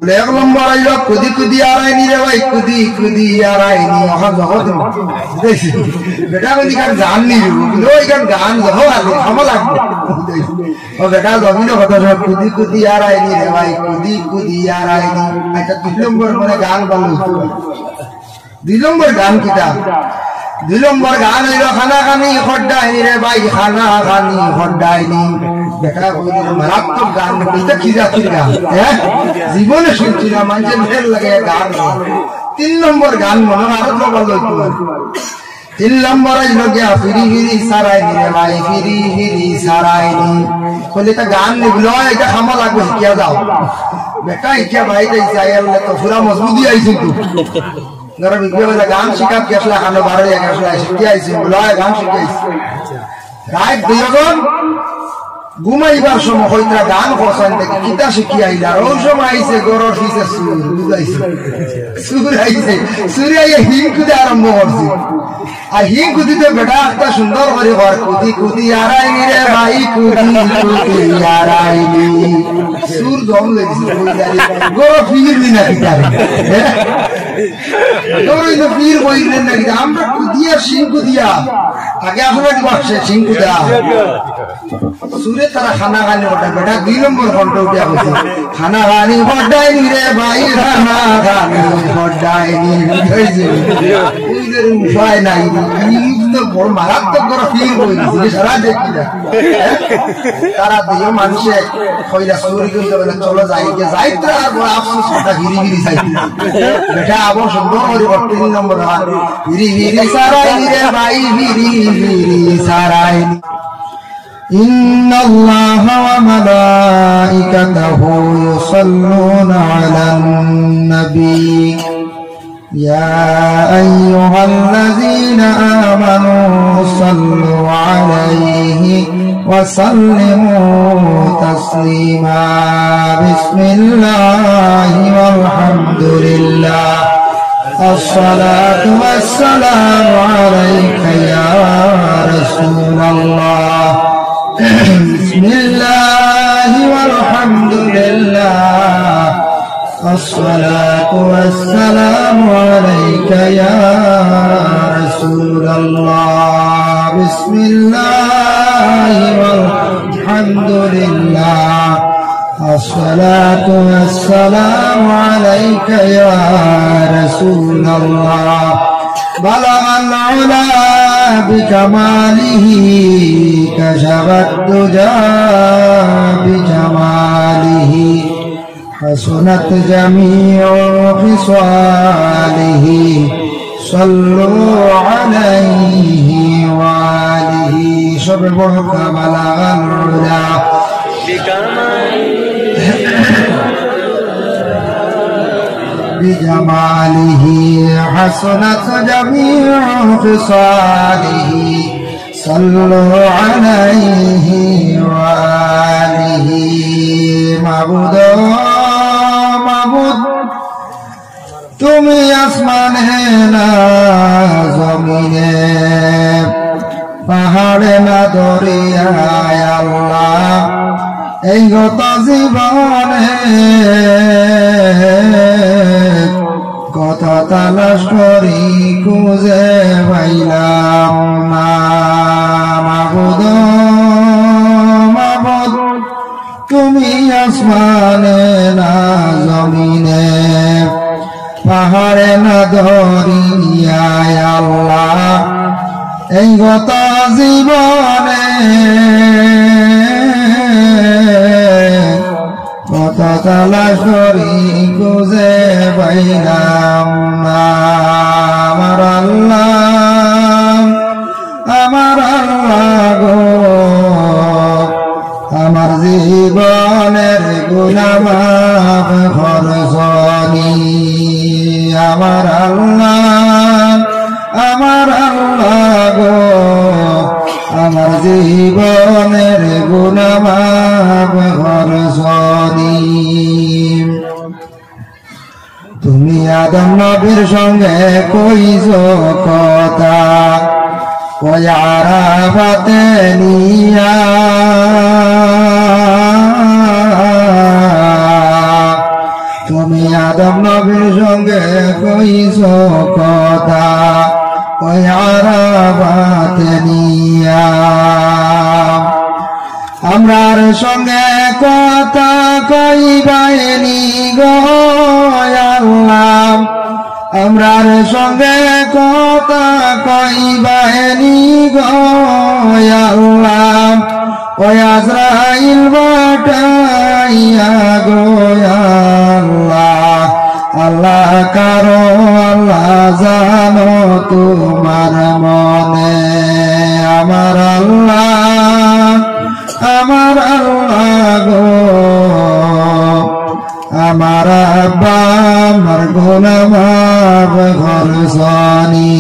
বলে 1 নম্বর আইলো কুদি কুদি আড়াইনি রে ভাই, কুদি কুদি আড়াইনি মহা জগৎ বেটা বলি কার গান নি ওই কার গান জহ আছে খামা লাগবে ও বেটা জমিনে কথা সব কুদি কুদি আড়াইনি রে ভাই, কুদি কুদি আড়াইনি। এটা 2 নম্বর মানে গান বলো। 2 নম্বর গান কিটা? 2 নম্বর গান হইল খানা খানি খড্ডাইনি রে ভাই, খানা খানি খড্ডাইনি। বেটা বলি মারাত্মক গান, এটা কি জাতির গান? হ্যাঁ জীবনে শুনছি না, মানুষের ফেল লাগে গান। 3 নম্বর গান মনে আরো ভালো হইতো। 3 নম্বর হইল গিয়া ফিরি ফিরি সারাইনি রে ভাই, ফিরি ফিরি সারাইনি। বলে এটা গান নিবল, এটা খামা লাগবে শিখিয়া যাও। বেটা ইচ্ছা ভাই যাই তো পুরা মজবুতি আইছি তো গান শিখাত গেছলা খানো বারো গেছলা শিখিয়াছি গান শিখাইছি। রাত 2 ঘুমাইবার সময় হইতরা গান করছেন দেখি কিতা শিখিয়ে আইলা। ওই সময় আইসে গরর হইছে সুর, বুঝাইছে সুর আইসে, সুরে আইয়া হিং কুদে আরম্ভ করছে। আর হিং কুদিতে বেটা একটা সুন্দর করে ঘর কুদি কুদি আড়াইনি রে ভাই, কুদি কুদি আড়াইনি। সুর দম লেগেছে গরর ফিরলি না কিতারে পীর বইলেন নাকি আমরা কুদিয়া সিং কুদিয়া আগে আসলে দিবসে সিং কুদা সুরে তারা খানা খানি ওটা বেটা 2 নম্বর ঘন্টা উঠে হচ্ছে খানা খানি হড্ডাইনি রে ভাই, খানা খানি হড্ডাইনি। উপায় নাই, বড় মারাত্মক করে ফির বইছে সারা দেখি না। তারা দিও মানুষে কইলা সুরি কিন্তু চলো যাই যাইত্রা আর বড় আফসোস কথা গিরি গিরি যাইতি বেটা আবার সুন্দর করে 3 নম্বর গান গিরি গিরি সারাইনি রে ভাই, গিরি গিরি সারাইনি। إن الله وملائكته يصلون على النبي يا أيها الذين آمنوا صلوا عليه وسلموا تسليما بسم الله والحمد لله الصلاة والسلام عليك يا رسول الله بسم الله والحمد لله الصلاة والسلام عليك يا رسول الله بسم الله والحمد لله الصلاة والسلام عليك يا رسول الله بلغ العلا بكماله كشف الدجى بجماله حسنت جميع خصاله صلوا عليه وآله شبهك بلغ العلا بجماله حسنت جميع خصاله صلوا عليه وآله معبود معبود তুমি আসমানে না জমিনে পাহাড়ে না দরিয়ায় আল্লাহ এই গত জীবনে কত তালাশ করি খুঁজে পাইলাম না। মাবুদ মাবুদ তুমি আসমানে না জমিনে পাহাড়ে না দরিয়ায় আল্লাহ এই গত জীবনে কত তালাশ করি খুঁজে পাইলাম না। আমার আল্লাহ আমার আল্লাহ গো আমার জীবনের গুনাহ মাফ করনি। আমার আল্লাহ আমার আল্লাহ গো আমার জীবনের গুনাহ মাফ করনি। তুমি আদম নবীর সঙ্গে কইছো কথা ওই আরাফাতে নিয়া তুমি আদম নবীর সঙ্গে কইছো কথা ওই আরাফাতে নিয়া আমরার সঙ্গে কথা কইবাইনি গো আল্লাহ আমরার সঙ্গে কথা কইবাইনি গো আল্লাহ ওই আজরাইল বাটাইয়া গো আল্লাহ আল্লাহ কারো আল্লাহ জানো তোমার মনে আমার আল্লাহ গো আমার আব্বা আমার গুনাহ মাফ করছনি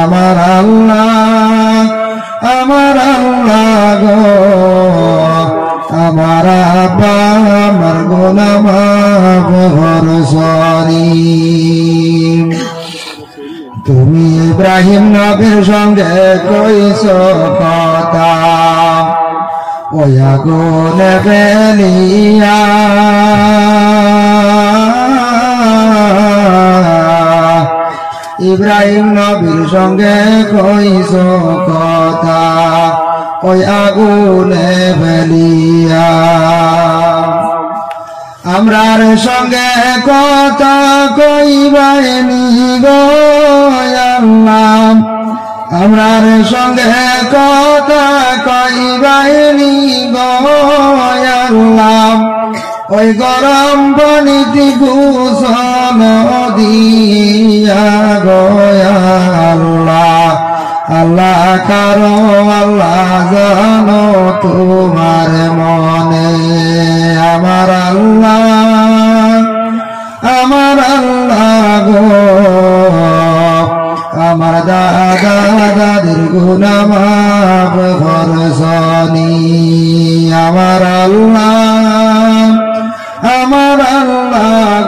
আমার আল্লাহ গো আমার আব্বা আমার গুনাহ মাফ করছনি তুমি ইব্রাহিম নবীর সঙ্গে কইছো কথা ওই আগুনে ফেলিয়া ইব্রাহিম নবীর সঙ্গে কইছো কথা ওই আগুনে ফেলিয়া আমরার সঙ্গে কথা কইবাইনি গো আল্লাহ আমরার সঙ্গে কথা কইবাইনি গো আল্লাহ ওই গরম পানিতে গোসল দিয়া গো আল্লাহ আল্লাহ কারো আল্লাহ জানো তোমার মনে আমার আল্লাহ গো আমার দাদা দাদির গুনাহ মাফ করছনি আমার আল্লাহ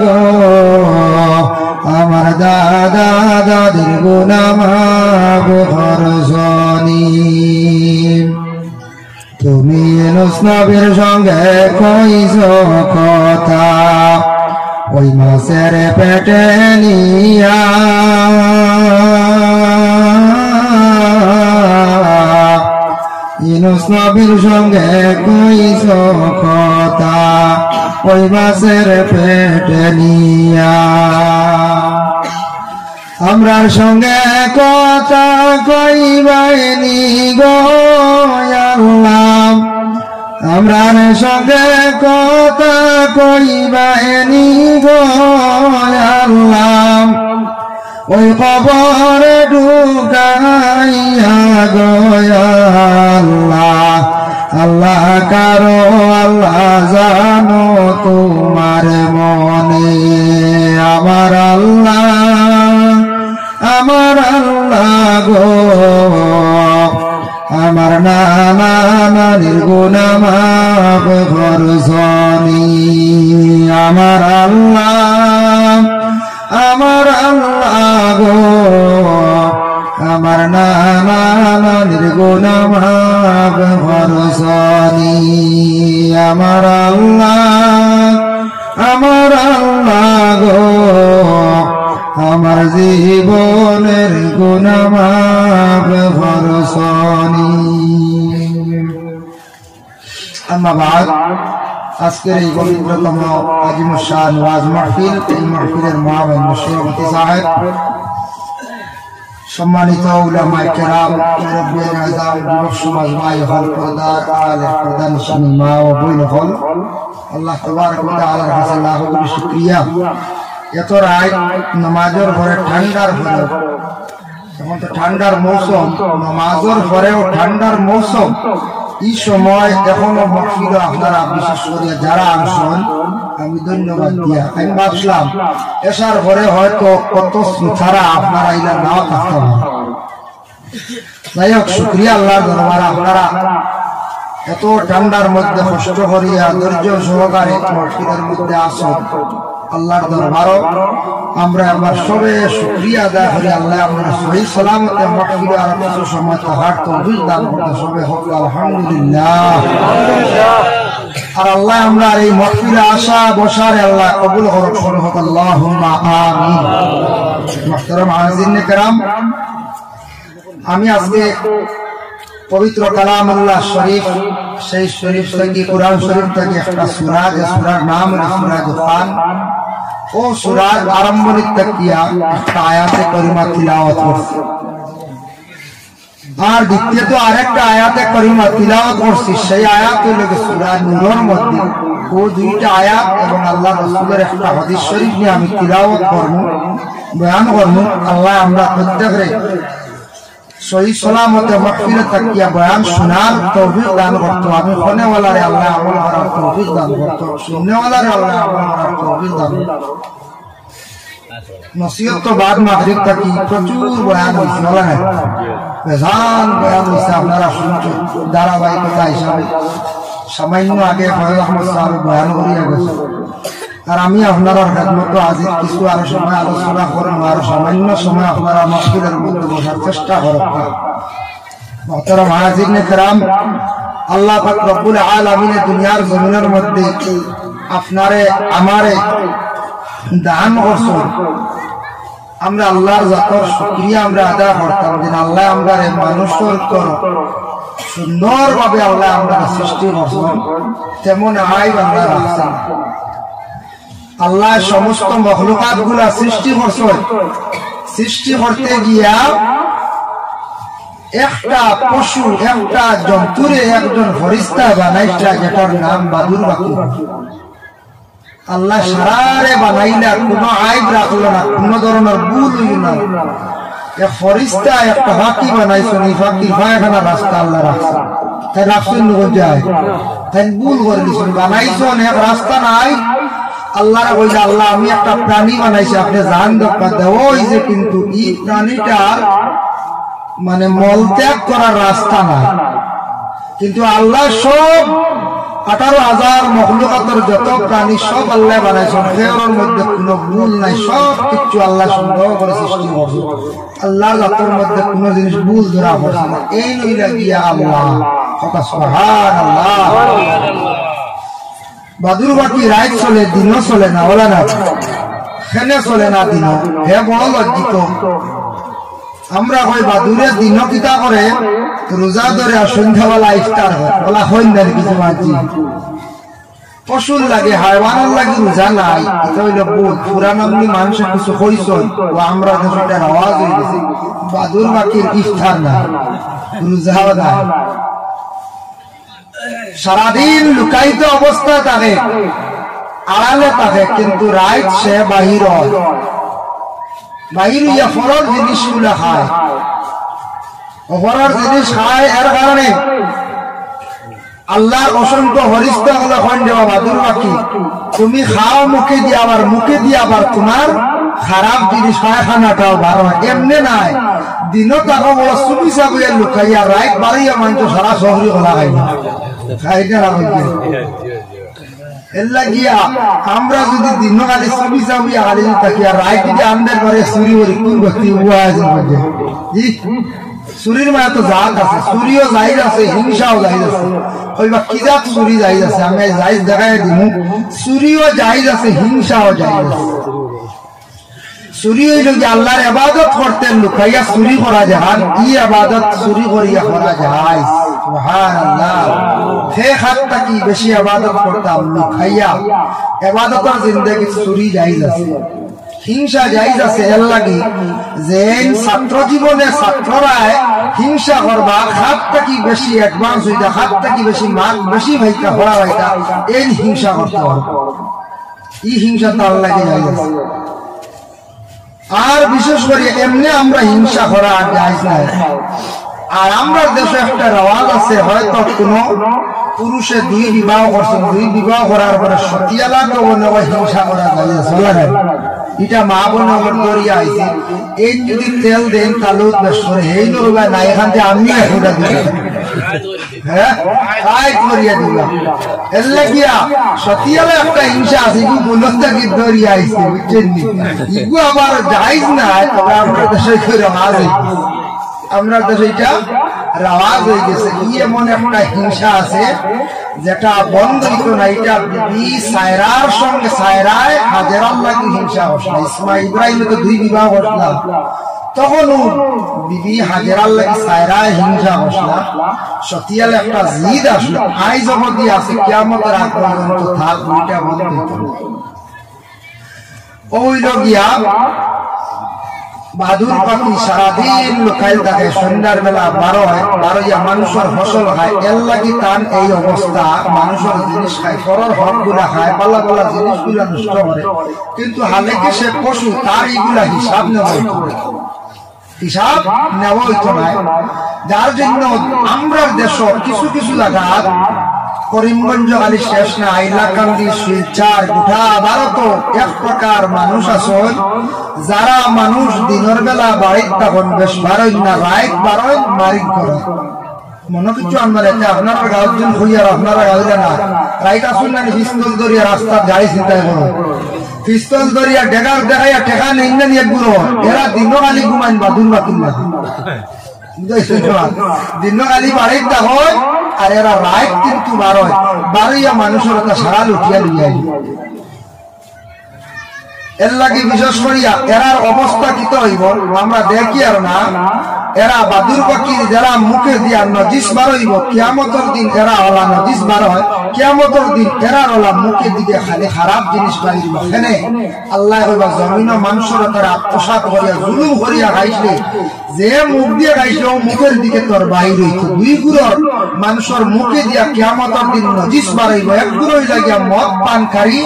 গো আমার দাদা দাদির গুনাহ মাফ করছনি তুমি ইউনূস নবীর সঙ্গে কইছো কথা ওই মাছের পেটে নিয়া ইউনূস নবীর সঙ্গে কইছো কথা ওই মাছের পেটে নিয়া আমরার সঙ্গে কথা কইবাইনি গো আল্লাহ আমরার সঙ্গে কথা কইবাইনি গো আল্লাহ ওই কবরে ঢুকাইয়া গো আল্লাহ আল্লাহ কারো আল্লাহ জানো তোমার মনে আমার আল্লাহ গো আমার নানা নানির গুনাহ মাফ করছনি আমার আল্লাহ গো আমার নানা নানির গুনাহ মাফ করছনি আমার আল্লাহ গো আমার জীবনের গুনাহ মাফ করছনি আম্মা বাদ আজকের এই পবিত্রতম আজিমুশ শান ওয়াজ মাহফিল এই মাহফিলের মুআওয়ান মুশরিফতি সাহেব সম্মানিত উলামায়ে কেরাম মুরব্বিয়ান আযম যুবক সমাজ ভাই হল পর্দার আলে প্রধান স্বামী মা ও বোন হল আল্লাহ তাবারক ওয়া তাআলার কাছে লাখ কোটি শুকরিয়া এত রাত নামাজের পরে ঠান্ডার পরে এখন তো ঠান্ডার মৌসুম নামাজের পরেও ঠান্ডার মৌসুম এই সময় এখনো মাহফিল আপনারা বিশেষ করে যারা আসেন আমি ধন্যবাদ দিয়া আমি ভাবছিলাম এসার পরে হয়তো কত ছাড়া আপনারা ইলা নাও থাকতে পারেন যাই হোক শুকরিয়া আল্লাহর দরবারে আপনারা এত ঠান্ডার মধ্যে কষ্ট করিয়া ধৈর্য সহকারে মসজিদের মধ্যে আসো আল্লাহর দরবারও আমরা আবার সবে শুকরিয়া আদায় করি। আল্লাহ আমরা সহি সালামতে মসজিদে আর কিছু সময় তাহার তৌফিক দান করতে সবে হোক আলহামদুলিল্লাহ। আর আল্লাহ আমরা এই মসজিদে আসা বসার আল্লাহ কবুল করুক সবে হোক আল্লাহুম্মা আমিন। মুহতারাম হাজিরিন কেরাম, আমি আজকে পবিত্র কালামুল্লাহ শরীফ, সেই শরীফ থেকে কুরআন শরীফ থেকে একটা সূরা, যে সূরার নাম হলো সূরা দুখান, ও সূরার আরম্ভণী তাকিয়া একটা আয়াতে কারিমা তিলাওয়াত করছি। আর দ্বিতীয়ত আরেকটা আয়াতে কারিমা তিলাওয়াত করছি, সেই আয়াত হলো সূরা নূরের মধ্যে। ও দুইটা আয়াত এবং আল্লাহ রাসূলের একটা হাদিস শরীফ নিয়ে আমি তিলাওয়াত করব, বয়ান করব। আল্লাহ আমরা প্রত্যেকরে সহি সালামতে মাহফিলে তাকিয়া বয়ান শোনার তৌফিক দান করতো। আমি শুনেওয়ালারে আল্লাহ আমল করার তৌফিক দান করতো, শুননেওয়ালারে আল্লাহ আমল করার তৌফিক দান করতো। নসিহত তো বাদ মাগরিব থাকি প্রচুর বয়ান হয়েছে, বলে না বেজান বয়ান হয়েছে, আপনারা শুনছেন ধারাবাহিকতা হিসাবে। সামান্য আগে ফয়জ আহমদ সাহেব বয়ান করিয়া গেছে, আর আমি আপনার খেদমত আজি কিছু আরো সময় আলোচনা করুন, আর সামান্য সময় আপনারা মাহফিলের মধ্যে বসার চেষ্টা করেন। মুহতারাম হাজিরিন কেরাম, আল্লাহ পাক রব্বুল আলামিন দুনিয়ার জমিনের মধ্যে আপনারে আমারে দান করছেন। আমরা আল্লাহর জাতর শুকরিয়া আমরা আদায় করতাম, যেন আল্লাহ আমরা মানুষের তর সুন্দরভাবে আল্লাহ আমরা সৃষ্টি করছেন, তেমন আইব আল্লাহ রাখছেন। আল্লাহ সমস্ত মখলুকাত গুলা সৃষ্টি করছে, সৃষ্টি করতে গিয়া একটা পশু, একটা জন্তুরে একজন ফরিস্তা বানাইটা, যেটার নাম বাদুর পাখি। আল্লাহ সারারে বানাইলা, কোনো আইব রাখলো না, কোন ধরনের ভুল হইল না। ফরিস্তা একটা ফাঁকি বানাইছেন, এই ফাঁকি পায়খানা রাস্তা আল্লাহ রাখছেন, তাই রাখছেন যায়, তাই ভুল করে দিচ্ছেন, বানাইছেন এক রাস্তা নাই। আল্লাহ বলছে আল্লাহ আমি একটা প্রাণী বানাইছি, আপনি জান দরকার ওই যে, কিন্তু এই প্রাণীটার মানে মলত্যাগ করার রাস্তা নাই। কিন্তু আল্লাহ সব 18,000 মখলুকাতের যত প্রাণী সব আল্লাহ বানাইছেন, এর মধ্যে কোনো ভুল নাই, সব কিছু আল্লাহ সুন্দর করে সৃষ্টি করছে। আল্লাহ জাতের মধ্যে কোনো জিনিস ভুল ধরা পড়ছে না। এই নইলা গিয়া আল্লাহ সুবহানাল্লাহ। বাদুর বাকি রাত চলে, দিনও চলে না, বলে না খেনে চলে না দিন, হে বড় লজ্জিত। আমরা কই বাদুরে দিন কিতা করে, রোজা ধরে সন্ধ্যাবেলা ইফতার হয়, বলা হয় না কিছু মাঝি পশুর লাগে, হাইওয়ানের লাগে রোজা নাই। এটা হইল বোধ পুরান আপনি মানুষের কিছু হইছ, ও আমরা দেশটার আওয়াজ হয়ে গেছে, বাদুর বাকির ইফতার নাই, রোজাও নাই। সারাদিন লুকায়িত অবস্থা থাকে, আড়ালে থাকে, কিন্তু রাত সে বাহির হয়, বাহির হইয়া ফলর জিনিসগুলো খায়, ফলর জিনিস খায়। এর কারণে আল্লাহর অসংখ্য হরিস্তা হলো দেওয়া বাদুর পাখি, তুমি খাও মুখে দিয়ে, আবার মুখে দিয়ে আবার তোমার খারাপ জিনিস পায়খানাটাও বার হয়। এমনি নাই, দিনও তাকে বড় সুবিধা করে লুকাইয়া, রাত বাড়িয়া মানুষ সারা শহরে হলা খাই না, খাইটা এল্লা গিয়া আমরা যদি দিন খালি সুবিধা হইয়া খালি থাকি, আর রাত যদি আমাদের ঘরে চুরি করি, কোন ব্যক্তি চুরির মায়া তো জাত আছে, চুরিও জাহিজ আছে, হিংসাও জাহিজ আছে। ওইবা কি জাত চুরি জাহিজ আছে, আমি জাহিজ দেখাই দিব, চুরিও জাহিজ আছে, হিংসাও জাহিজ আছে। চুরি হইল যে আল্লাহর ইবাদত করতে লুকাইয়া চুরি করা যায়, ই ইবাদত চুরি করিয়া করা যায়। সুবহানাল্লাহ। হে হাতটা কি বেশি ইবাদত করতাম লুকাইয়া, ইবাদতের জিন্দেগি চুরি জায়েজ আছে, হিংসা জায়েজ আছে। এর লাগি যে ছাত্র জীবনে ছাত্ররা হিংসা করবা, হাতটা কি বেশি অ্যাডভান্স হইতা, হাতটা কি বেশি মার্ক বেশি ভাইতা হরা ভাইতা, এই হিংসা করতে হবে। এই হিংসা তার লাগে জায়েজ আছে। আর বিশেষ করে এমনি আমরা হিংসা করা জায়েজ নাই। আর আমরা দেশে একটা রেওয়াজ আছে, হয়তো কোনো পুরুষে 2 বিবাহ করছেন, 2 বিবাহ করার পরে সতিয়ালাকে মনে হয় হিংসা করা যায়, এটা মা বোনের দরিয়া আইছে। এই যদি তেল দেন তালুত বেশ করে, এই নইবা না এখান থেকে আমি একটা দিই হ্যাঁ রাইট করিয়া দিলাম এর লাগিয়া সতিয়ালে একটা হিংসা আছে ইগু বলতে কি ধরিয়া আইছে বুঝছেন নি ইগু আবার যাইজ না তবে আমরা দেশে করে মাঝে আমরা দেশে এটা রাওয়াজ হয়ে গেছে কি এমন একটা হিংসা আছে যেটা বন্ধ হইতো না এটা বিবি সায়রার সঙ্গে সায়রায় হাজেরার লাগি হিংসা হসলা ইসমাইল ইব্রাহিমে তো 2 বিবাহ হসলা তখন বিবি হাজেরার লাগি সায়রায় হিংসা হসলা সতিয়ালে একটা জিদ আসলো আই জগতি আছে কিয়ামতের আগ পর্যন্ত থাক ওইটা বন্ধ হইতো ওই লগিয়া বাদুর পাখি সারাদিন লোকাইল থাকে সন্ধ্যার বেলা 12 মানুষের ফসল খায় এর লাগি তান এই অবস্থা মানুষের জিনিস খায় পরের হক গুলা খায় পাল্লা পাল্লা জিনিস গুলা নষ্ট করে কিন্তু হালেকে সে পশু তার এইগুলা হিসাব নেওয়া হইতো হিসাব নেওয়া হইতো না যার জন্য আমরা দেশ কিছু কিছু জায়গা করিমগঞ্জ আলী শেষ না আইলাকান্দি শিলচর গোটা ভারত এক প্রকার মানুষ আছেন যারা মানুষ দিনের বেলা বাড়ির তখন বেশ বারোই না রাত বারোই মারিক করে মনে কিছু আমার এতে আপনারা গাঁজন হইয়ার আপনারা গাইলে না রাইট আসুন না পিস্তল ধরিয়া রাস্তার গাড়ি চিন্তায় করো পিস্তল ধরিয়া ডেগার দেখাইয়া টেকা নেই না নিয়ে গুলো এরা দিনও খালি ঘুমাইন বাদুর বাতুন না দিনকালি বাড়ির তা হয় আর এরা রাত কিন্তু বারোইয়া মানুষের সারা লুটিয়া লইয়া এর লাগে বিশেষ করিয়া এরার অবস্থা কি তো হইব আমরা দেখি আর না এরা বাদুর পাখির যারা মুখে দিয়া নজিস বার হইব কিয়ামতের দিন এরা হলা নজিস বার হয় কিয়ামতের দিন এরার হলা মুখের দিকে খালি খারাপ জিনিস বাড়িব এখানে আল্লাহ হইবা জমিন মানুষের তারা আত্মসাৎ করিয়া জুলুম করিয়া খাইছে যে মুখ দিয়ে খাইছে ও মুখের দিকে তোর বাহির হইছে 2 গুড়র মানুষের মুখে দিয়া কিয়ামতের দিন নজিস বার হইব 1 গুড় হই লাগিয়া মদ পানকারী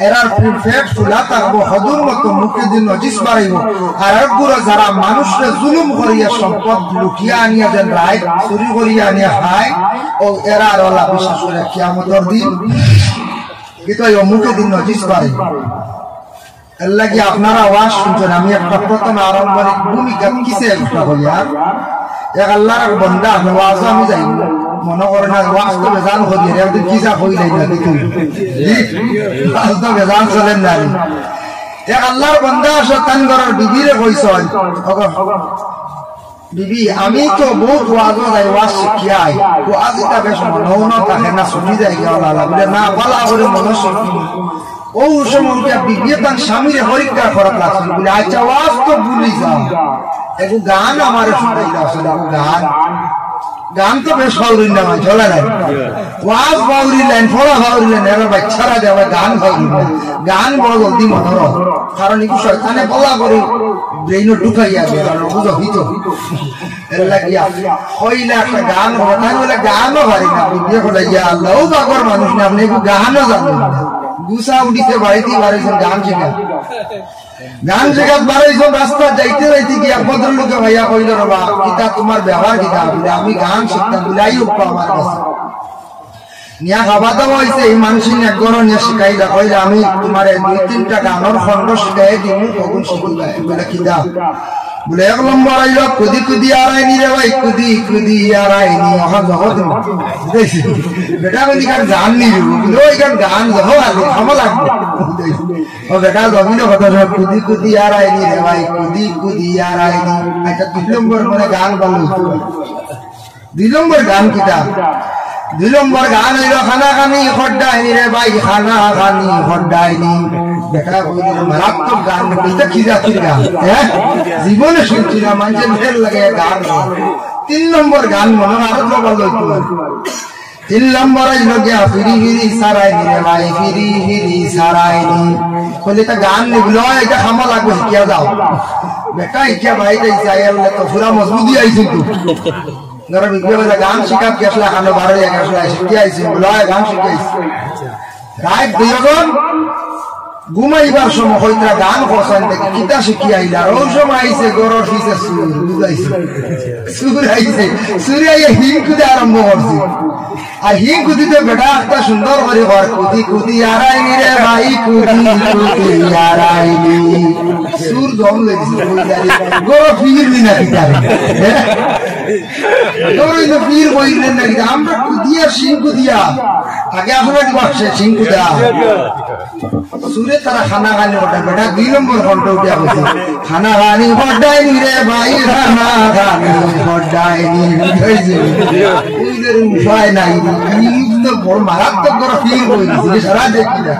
এরার পেট ফুলা থাকবো হদুর মতো মুখে দিন নজিস বার হইব আর 1 গুড় যারা মানুষকে জুলুম করিয়া সম্পদ লুকিয়া আনিয়া দেন রায় চুরি করিয়া আনিয়া খায় ও এরার ওলা বিশেষ করে কিয়ামতের দিন কিন্তু মুখে দিন নজিস বার হইব এর লাগে আপনারা আওয়াজ শুনছেন আমি একটা প্রথম আরম্ভরিক ভূমিকা কিসে একটা হইয়া এক আল্লাহর বান্দা আওয়াজ আমি যাই মনে করে না ওয়াজ তো বেজান হইয়া একদিন কিসা হইলাই না দেখুন ওয়াজ তো বেজান চলেন না এক আল্লাহর বান্দা শয়তান ঘরের বিবিরে কইছন বিবি আমি তো বহুত ওয়াজ যাই ওয়াজ শিখিয়াই ওয়াজ এটা বেশ মনে থাকে না শুনি যায় গেলা বলে না বলা করে মনে শিখি ও সময় বিবিয়ে তার স্বামীরে পরীক্ষা করা লাগছিল বলে আচ্ছা ওয়াজ তো ভুলি যাও একটু গান আমার শুনাইলে আসলে গান তো বেশ ফাউরি না চলে নাই ওয়াজ ফাউরি লাইন ফলা ফাউরি লাইন এরা বাচ্চারা যাবে গান ফাউরি লাইন গান বড় জলদি মনোর কারণ একটু শয়তানে বলা করে ব্রেইনও ঢুকাইয়া দেয় কারণ বুঝো হিত এর লাগিয়া হইলে একটা গান কথা বলে গানও পারি না বিয়ে করে গিয়া আল্লাহ বাগর মানুষ না আপনি একটু গানও জানেন না গুসা উঠিতে বাড়িতে বাড়াইছেন গান শেখা গান শেখাত বাড়াইছেন রাস্তা যাইতে যাইতে গিয়া ভদ্রলোকে ভাইয়া কইল বাবা কিতা তোমার ব্যবহার কিতা বলে আমি গান শিখতাম বলে আই আমার কাছে নিয়া খাওয়া দাওয়া হয়েছে এই মানুষের এক গড় নিয়ে শিখাইলা কইলে আমি তোমার 2-3টা গানের খন্ড শিখাই দিব তখন শিখিবা বলে কিতা বলে 1 নম্বর আইল কুদি কুদি আড়াইনি রে ভাই কুদি কুদি আড়াইনি অহা জগৎ বেটা বলি গান জাননি রে ওই গান জহ আর খামা লাগবে ও বেটা জমিন কথা কুদি কুদি আড়াইনি রে ভাই কুদি কুদি আড়াইনি এটা 2 নম্বর মানে গান ভালো 2 নম্বর গান কিটা 2 নম্বর গান হইল খানা খানি খড্ডাইনি রে ভাই খানা খানি খড্ডাইনি বেটা কইল মারাত্মক গান এটা কি জাতির গান হ্যাঁ জীবনে শুনছি না মানুষের ফেল লাগে গান 3 নম্বর গান মনে আরো জবর হইতো 3 নম্বর হইল গিয়া ফিরি ফিরি সারাইনি রে ভাই ফিরি ফিরি সারাইনি কইলে তা গান নিবলো এটা খামা লাগবে কি যাও বেটা ইচ্ছা ভাই যাই বলে তো পুরা মজবুতি আইছি তো ধরো বিক্রি বলে গান শিখাত কি আসলে খানো 12 জায়গা আসলে শিখে আইছি বলে গান শিখে আইছি রাত দুইজন ঘুমাইবার সময় হইতরা গান খসান থেকে কিতা শিখি আইলা ওই সময় আইছে গরর দিছে সুর বুঝাইছে সুর আইছে সুরে আইয়া হিং খুদে আরম্ভ করছে আর হিং খুদিতে বেটা একটা সুন্দর করে ঘর কুদি কুদি আরাইনি রে ভাই কুদি কুদি আরাইনি সুর দম লেগেছে গরর ফিরলি না কিতারে গরর তো ফির বইলেন না কিতা আমরা কুদিয়া সিং কুদিয়া আগে আসলে কি বলছে সিং কুদা সুরে তারা খানা খানি ওটা বেটা 2 নম্বর ঘন্টা উঠিয়া বলছে খানা খানি হড্ডাইনি রে ভাই খানা খানি হড্ডাইনি ওইদের উপায় নাই তো বড় মারাত্মক করে ফিল বইছে সারা দেখি না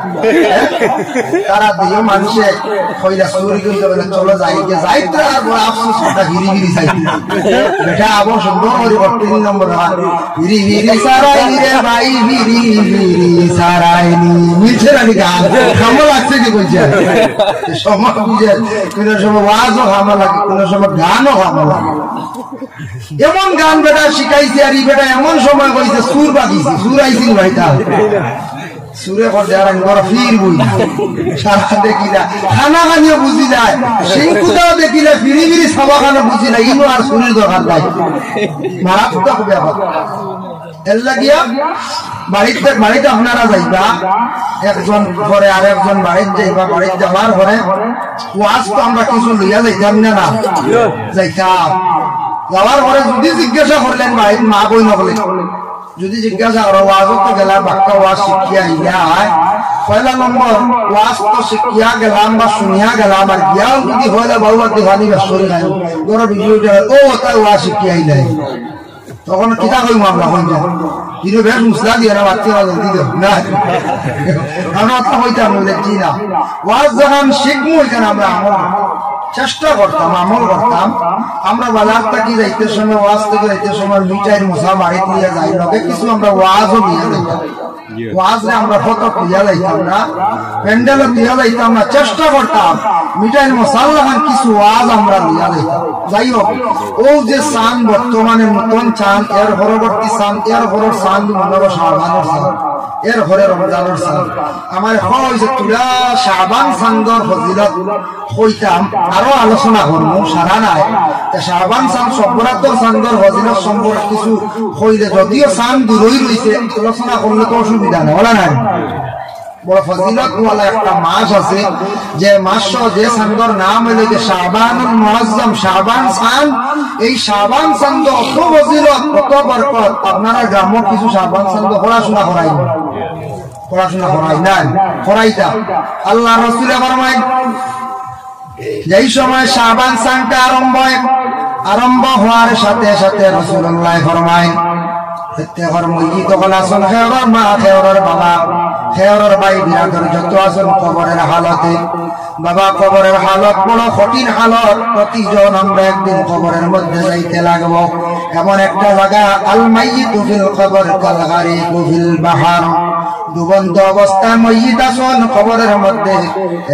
তারা দিও মানুষে কইলা সুরি কিন্তু বলে চলো যাই যে যাইতে আর বড় আফসোস কথা গিরি গিরি যাইতে বেটা আবার সুন্দর করে 3 নম্বর গিরি গিরি সারাইনি রে ভাই গিরি গিরি সারাইনি মিছে রানি গান খামা লাগছে কি কইছে সময় বুঝে কোন সময় ওয়াজও খামা লাগে কোন সময় গানও খামা লাগে এমন গান বেটা শিখাইছে আর বেটা এমন সময় কইছে সুর বাকিছে সুর আইছিল ভাইটা সুরে কর যারা বড় ফির বই সারা দেখি না খানা খানিও বুঝি যায় সেই কোথাও দেখি না ফিরি ফিরি সবা খানা বুঝি না ইনো আর সুরের দরকার নাই মারাত্মক ব্যাপার এল্লা গিয়া বাড়িতে আপনারা যাইবা একজন পরে আর একজন বাড়িতে যাইবা বাড়িতে যাওয়ার পরে ওয়াজ তো আমরা কিছু লইয়া যাইতাম না যাইতাম যাওয়ার পরে যদি জিজ্ঞাসা করলেন বাড়ির মা বই নকলেন যদি জিজ্ঞাসা করো ওয়াজও তো গেলাম বাক্কা ওয়াজ শিখিয়া ইয়া পয়লা নম্বর ওয়াজ তো শিখিয়া গেলাম বা শুনিয়া গেলাম আর গিয়াও যদি হইলে বাবুর দেখানি ব্যস্তরি নাই ধরো ভিডিওটা ও তাই ওয়াজ শিখিয়া আইলাই তখন কিতা কইম আমরা হই যায় কিন্তু বেশ মুসলা দিয়ে না বাচ্চা জলদি দেব না আমরা তো হইতাম বলেছি না ওয়াজ যখন শিখবো ওইখানে আমরা চেষ্টা করতাম আমল করতাম আমরা বাজার থেকে যাইতে সময় ওয়াজ থেকে যাইতে সময় মিঠাইয়ের মশা বাড়িতে নিয়ে যাই লগে কিছু আমরা ওয়াজও নিয়ে যাইতাম ওয়াজে আমরা ফটো দিয়া যাইতাম না প্যান্ডেলও দিয়া যাইতাম না চেষ্টা করতাম মিঠাইয়ের মশাল্লা কিছু ওয়াজ আমরা দিয়া যাইতাম যাই হোক ও যে চান বর্তমানে নতুন চান এর পরবর্তী চান এর পরের চান 15 শাবানের চান এর ঘরে রমজানের চান আমার হইছে তুলা শাবান চান্দর ফজিলত কইতাম আরো আলোচনা করব সারা নাই শাবান চান সবরাতর চান্দর ফজিলত সম্পর্কে কিছু কইলে যদিও চান দূরই রইছে আলোচনা করলে তো অসুবিধা নেই বলা নাই বড় ফজিলত ওয়ালা একটা মাস আছে যে মাস যে চান্দর নাম হলো যে শাবানুল মুআজ্জম শাবান চান এই শাবান চান্দ অত ফজিলত কত বরকত আপনারা গ্রাম্য কিছু শাবান চান্দ পড়াশোনা করাই নাই করাইতা আল্লাহ রাসূল ফরমায় যেই সময় শাবান চানটা আরম্ভ হওয়ার সাথে সাথে রাসূলুল্লাহ ফরমায় প্রত্যেকর মসজিদ আসন খেয়রর মা খেয়রর বাবা খেয়রর ভাই বিরাদর যত আসন কবরের হালতে বাবা কবরের হালত বড় কঠিন হালত প্রতিজন আমরা একদিন কবরের মধ্যে যাইতে লাগবো এমন একটা জায়গা আল মাইয়িতু ফিল কবর কাল গারিকু ফিল বাহর ডুবন্ত অবস্থায় মসজিদ আসন কবরের মধ্যে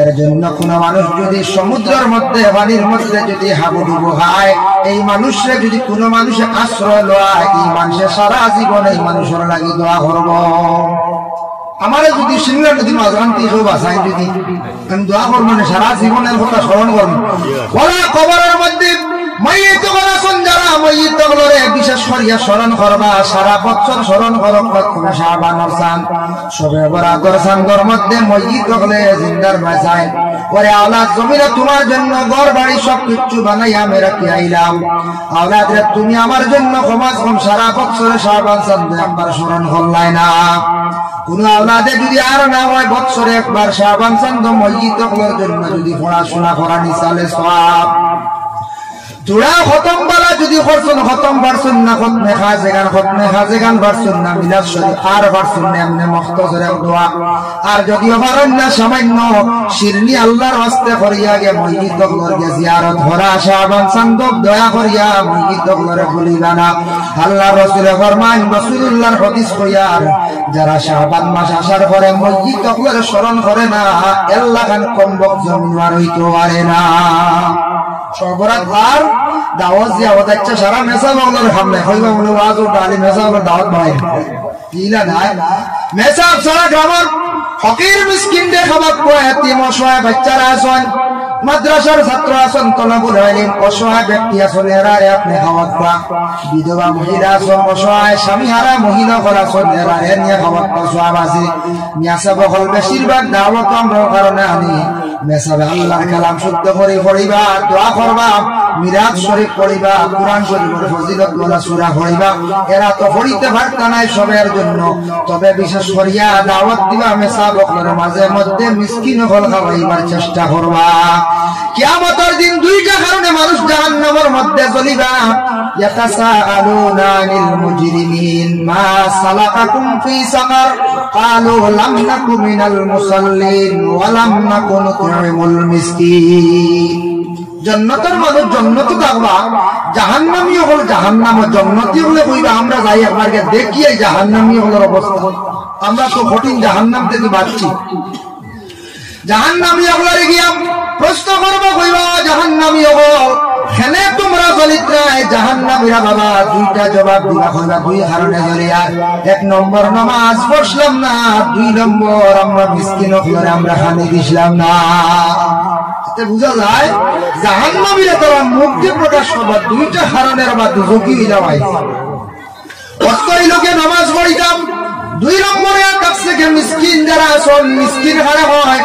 এর জন্য কোন মানুষ যদি সমুদ্রের মধ্যে পানির মধ্যে যদি হাবুডুবু হয় এই মানুষে যদি কোন মানুষে আশ্রয় লয় এই মানুষের সারা জীবন এই মানুষের লাগি দোয়া করব আমারে যদি সিংলা নদী মাঝখানটি সব আসাই যদি আমি দোয়া করব না সারা জীবনের কথা স্মরণ করব বলা কবরের মধ্যে মাইয়িত গলা সঞ্জারা মাইয়িত গলরে বিশেষ করিয়া স্মরণ করবা সারা বছর স্মরণ করব তুমি শাবানের চান সবে বরাবর চাঁদের মধ্যে মাইয়িত গলে জিন্দার বাঁচায় ওরে আওলাদ জমিনে তোমার জন্য ঘর বাড়ি সব কিছু বানাই আমি রাখি আইলাম আওলাদ রে তুমি আমার জন্য কমাস কম সারা বছরে শাবান চাঁদ একবার স্মরণ করলাই না কোন আওলাদে যদি আর না হয় বছরে একবার শাবান চাঁদ মাইয়িত গলের জন্য যদি পড়াশোনা করা নিসালে সওয়াব জোড়া খতম বালা যদি করছেন খতম পারছেন না খতমে খাজেগান পারছেন না মিলাদ শরীফ আর পারছেন না এমনি মুখতসর এক দোয়া আর যদিও পারেন না সামান্য শিরনি আল্লাহর হস্তে করিয়া গে মসজিদ তকলর গে জিয়ারত ভরা শাবান চান্দক দয়া করিয়া মসজিদ তকলরে ভুলিবা না আল্লাহ রাসূলে ফরমান রাসূলুল্লাহর হাদিস কইয়ার যারা শাবান মাস আসার পরে মসজিদ তকলরে স্মরণ করে না আল্লাহ খান কমবক জমিন আর হইতে পারে না সবরাত বার দাওয়াত দিয়া ওদাচ্চা সারা মেসা বাংলার সামনে হইবা মনে ওয়াজ ও ডালি মেসা বাংলার দাওয়াত বাড়াই দিলা নাই মেসাব সারা গ্রামের ফকির মিসকিন দে খাবার কোয়া এতিম অসহায় বাচ্চারা আছেন মাদ্রাসার ছাত্র আছেন তলাবুল ইলম অসহায় ব্যক্তি আছেন এরা আপনি খাবার কোয়া বিধবা মহিলা আছেন অসহায় স্বামী হারা মহিলা আছেন এরা নিয়ে খাবার কোয়া সওয়াব আছে মেসাব হল বেশিরভাগ দাওয়াত আমরা কারণে আনি মেসাবে আল্লাহর কালাম শুদ্ধ করে পড়িবা দোয়া করবা মিরাজ শরীফ পড়িবা কুরআন শরীফের ফজিলত ওয়ালা সূরা পড়িবা এরা তো পড়িতে পারতা নাই সবের জন্য তবে বিশেষ করিয়া দাওয়াত দিবা মেসাবকদের মাঝে মধ্যে মিসকিন হল খাওয়াইবার চেষ্টা করবা কিয়ামতের দিন দুইটা কারণে মানুষ জাহান্নামের মধ্যে জ্বলিবা ইয়াতাসাআলুনা আনিল মুজরিমিন মা সালাকাকুম ফি সাকার ক্বালু লাম নাকু মিনাল মুসাল্লিন ওয়া লাম নাকু নুত'ইমুল মিসকিন জান্নাতের মানুষ জান্নাতে থাকবা জাহান্নামী হল জাহান্নাম জান্নাতি হলে কইবা আমরা যাই একবারকে দেখি এই জাহান্নামী হলের অবস্থা আমরা তো কঠিন জাহান্নাম থেকে বাঁচছি জাহান্নামী হলে গিয়া প্রশ্ন করব কইবা জাহান্নামী হল খেলে তোমরা চলিত্রায় জাহান্নামীরা বাবা দুইটা জবাব দিবা কইবা দুই কারণে জ্বলিয়া এক নম্বর নামাজ পড়লাম না দুই নম্বর আমরা মিসকিন হলে আমরা খানি দিছিলাম না বুঝা যায় জাহান্নামীরা তারা মুক্তি প্রকাশ করবার দুইটা কারণের বা দুঃখী যাওয়াই অতই লোকে নামাজ পড়িতাম দুই নম্বরে কাছে মিসকিন যারা আসল মিসকিন হারা হয়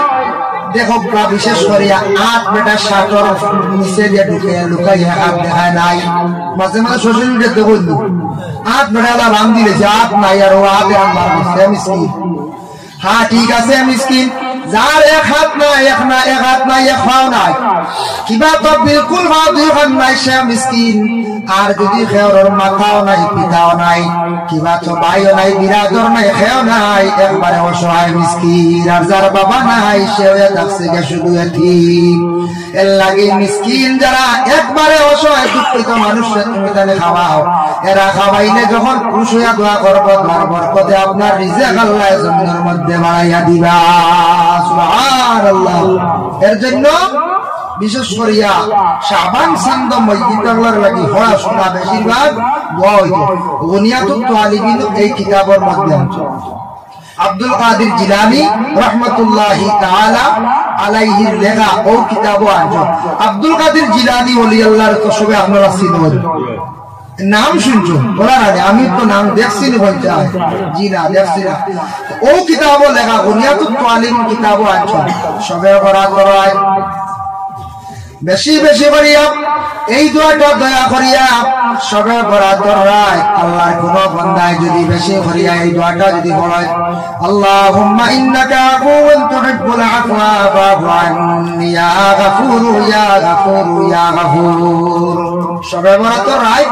দেখো বিশেষ করিয়া আট বেটা শাটর নিচে দিয়ে ঢুকে লুকাইয়া হাত দেখায় নাই মাঝে মাঝে সোশ্যাল মিডিয়াতে বলল আট বেটা রাম দিলেছে আট নাই আর ও হাতে আমার মিসকিন হ্যাঁ ঠিক আছে মিসকিন যার এক হাত নাই এক হাত নাই এক পাও নাই কিবা তো বিলকুল ভাও দুই হাত নাই সে মিসকিন আর যদি খেওর মাথাও নাই পিতাও নাই কিবা তো ভাইও নাই বিরাদর নাই খেও নাই একবারে অসহায় মিসকিন আর যার বাবা নাই সেও থাকছে গে শুধু এতিম এর লাগে মিসকিন যারা একবারে অসহায় দুঃখিত মানুষের তুমি তাহলে খাওয়াও এরা খাওয়াইলে যখন খুশ হইয়া দোয়া করবো তার বরকতে আপনার রিজিক আল্লাহ জমিনের মধ্যে বাড়াইয়া দিবা সুবহানাল্লাহ এর জন্য বিশেষ করিয়া শাবান চান্দ মসজিদগুলোর লাগি পড়াশোনা বেশিরভাগ বুনিয়াতুত তালিবিন এই কিতাবের মধ্যে আব্দুল কাদের জিলানী রাহমাতুল্লাহি তাআলা আলাইহি লেখা ও কিতাবও আছে আব্দুল কাদের জিলানী ওলি আল্লাহর কসবে আপনারা চিনেন নাম শুনছো বলা না আমি তো নাম দেখছি না বলতে জি না দেখছি না ও কিতাবও লেখা বুনিয়াতুত তালিবিন কিতাবও আছে সবে বরাত করায় বেশি বেশি করিয়া এই দোয়াটা দয়া করিয়া সবে বরাতর রায় আল্লাহর কোন বান্দায় যদি বেশি করিয়া এই দোয়াটা যদি পড়ে আল্লাহুম্মা ইন্নাকা আফুউন তুহিব্বুল আফওয়া ফা'ফু আন্নি ইয়া গাফুরু ইয়া গাফুরু ইয়া গাফুর সবে বরাতর রায়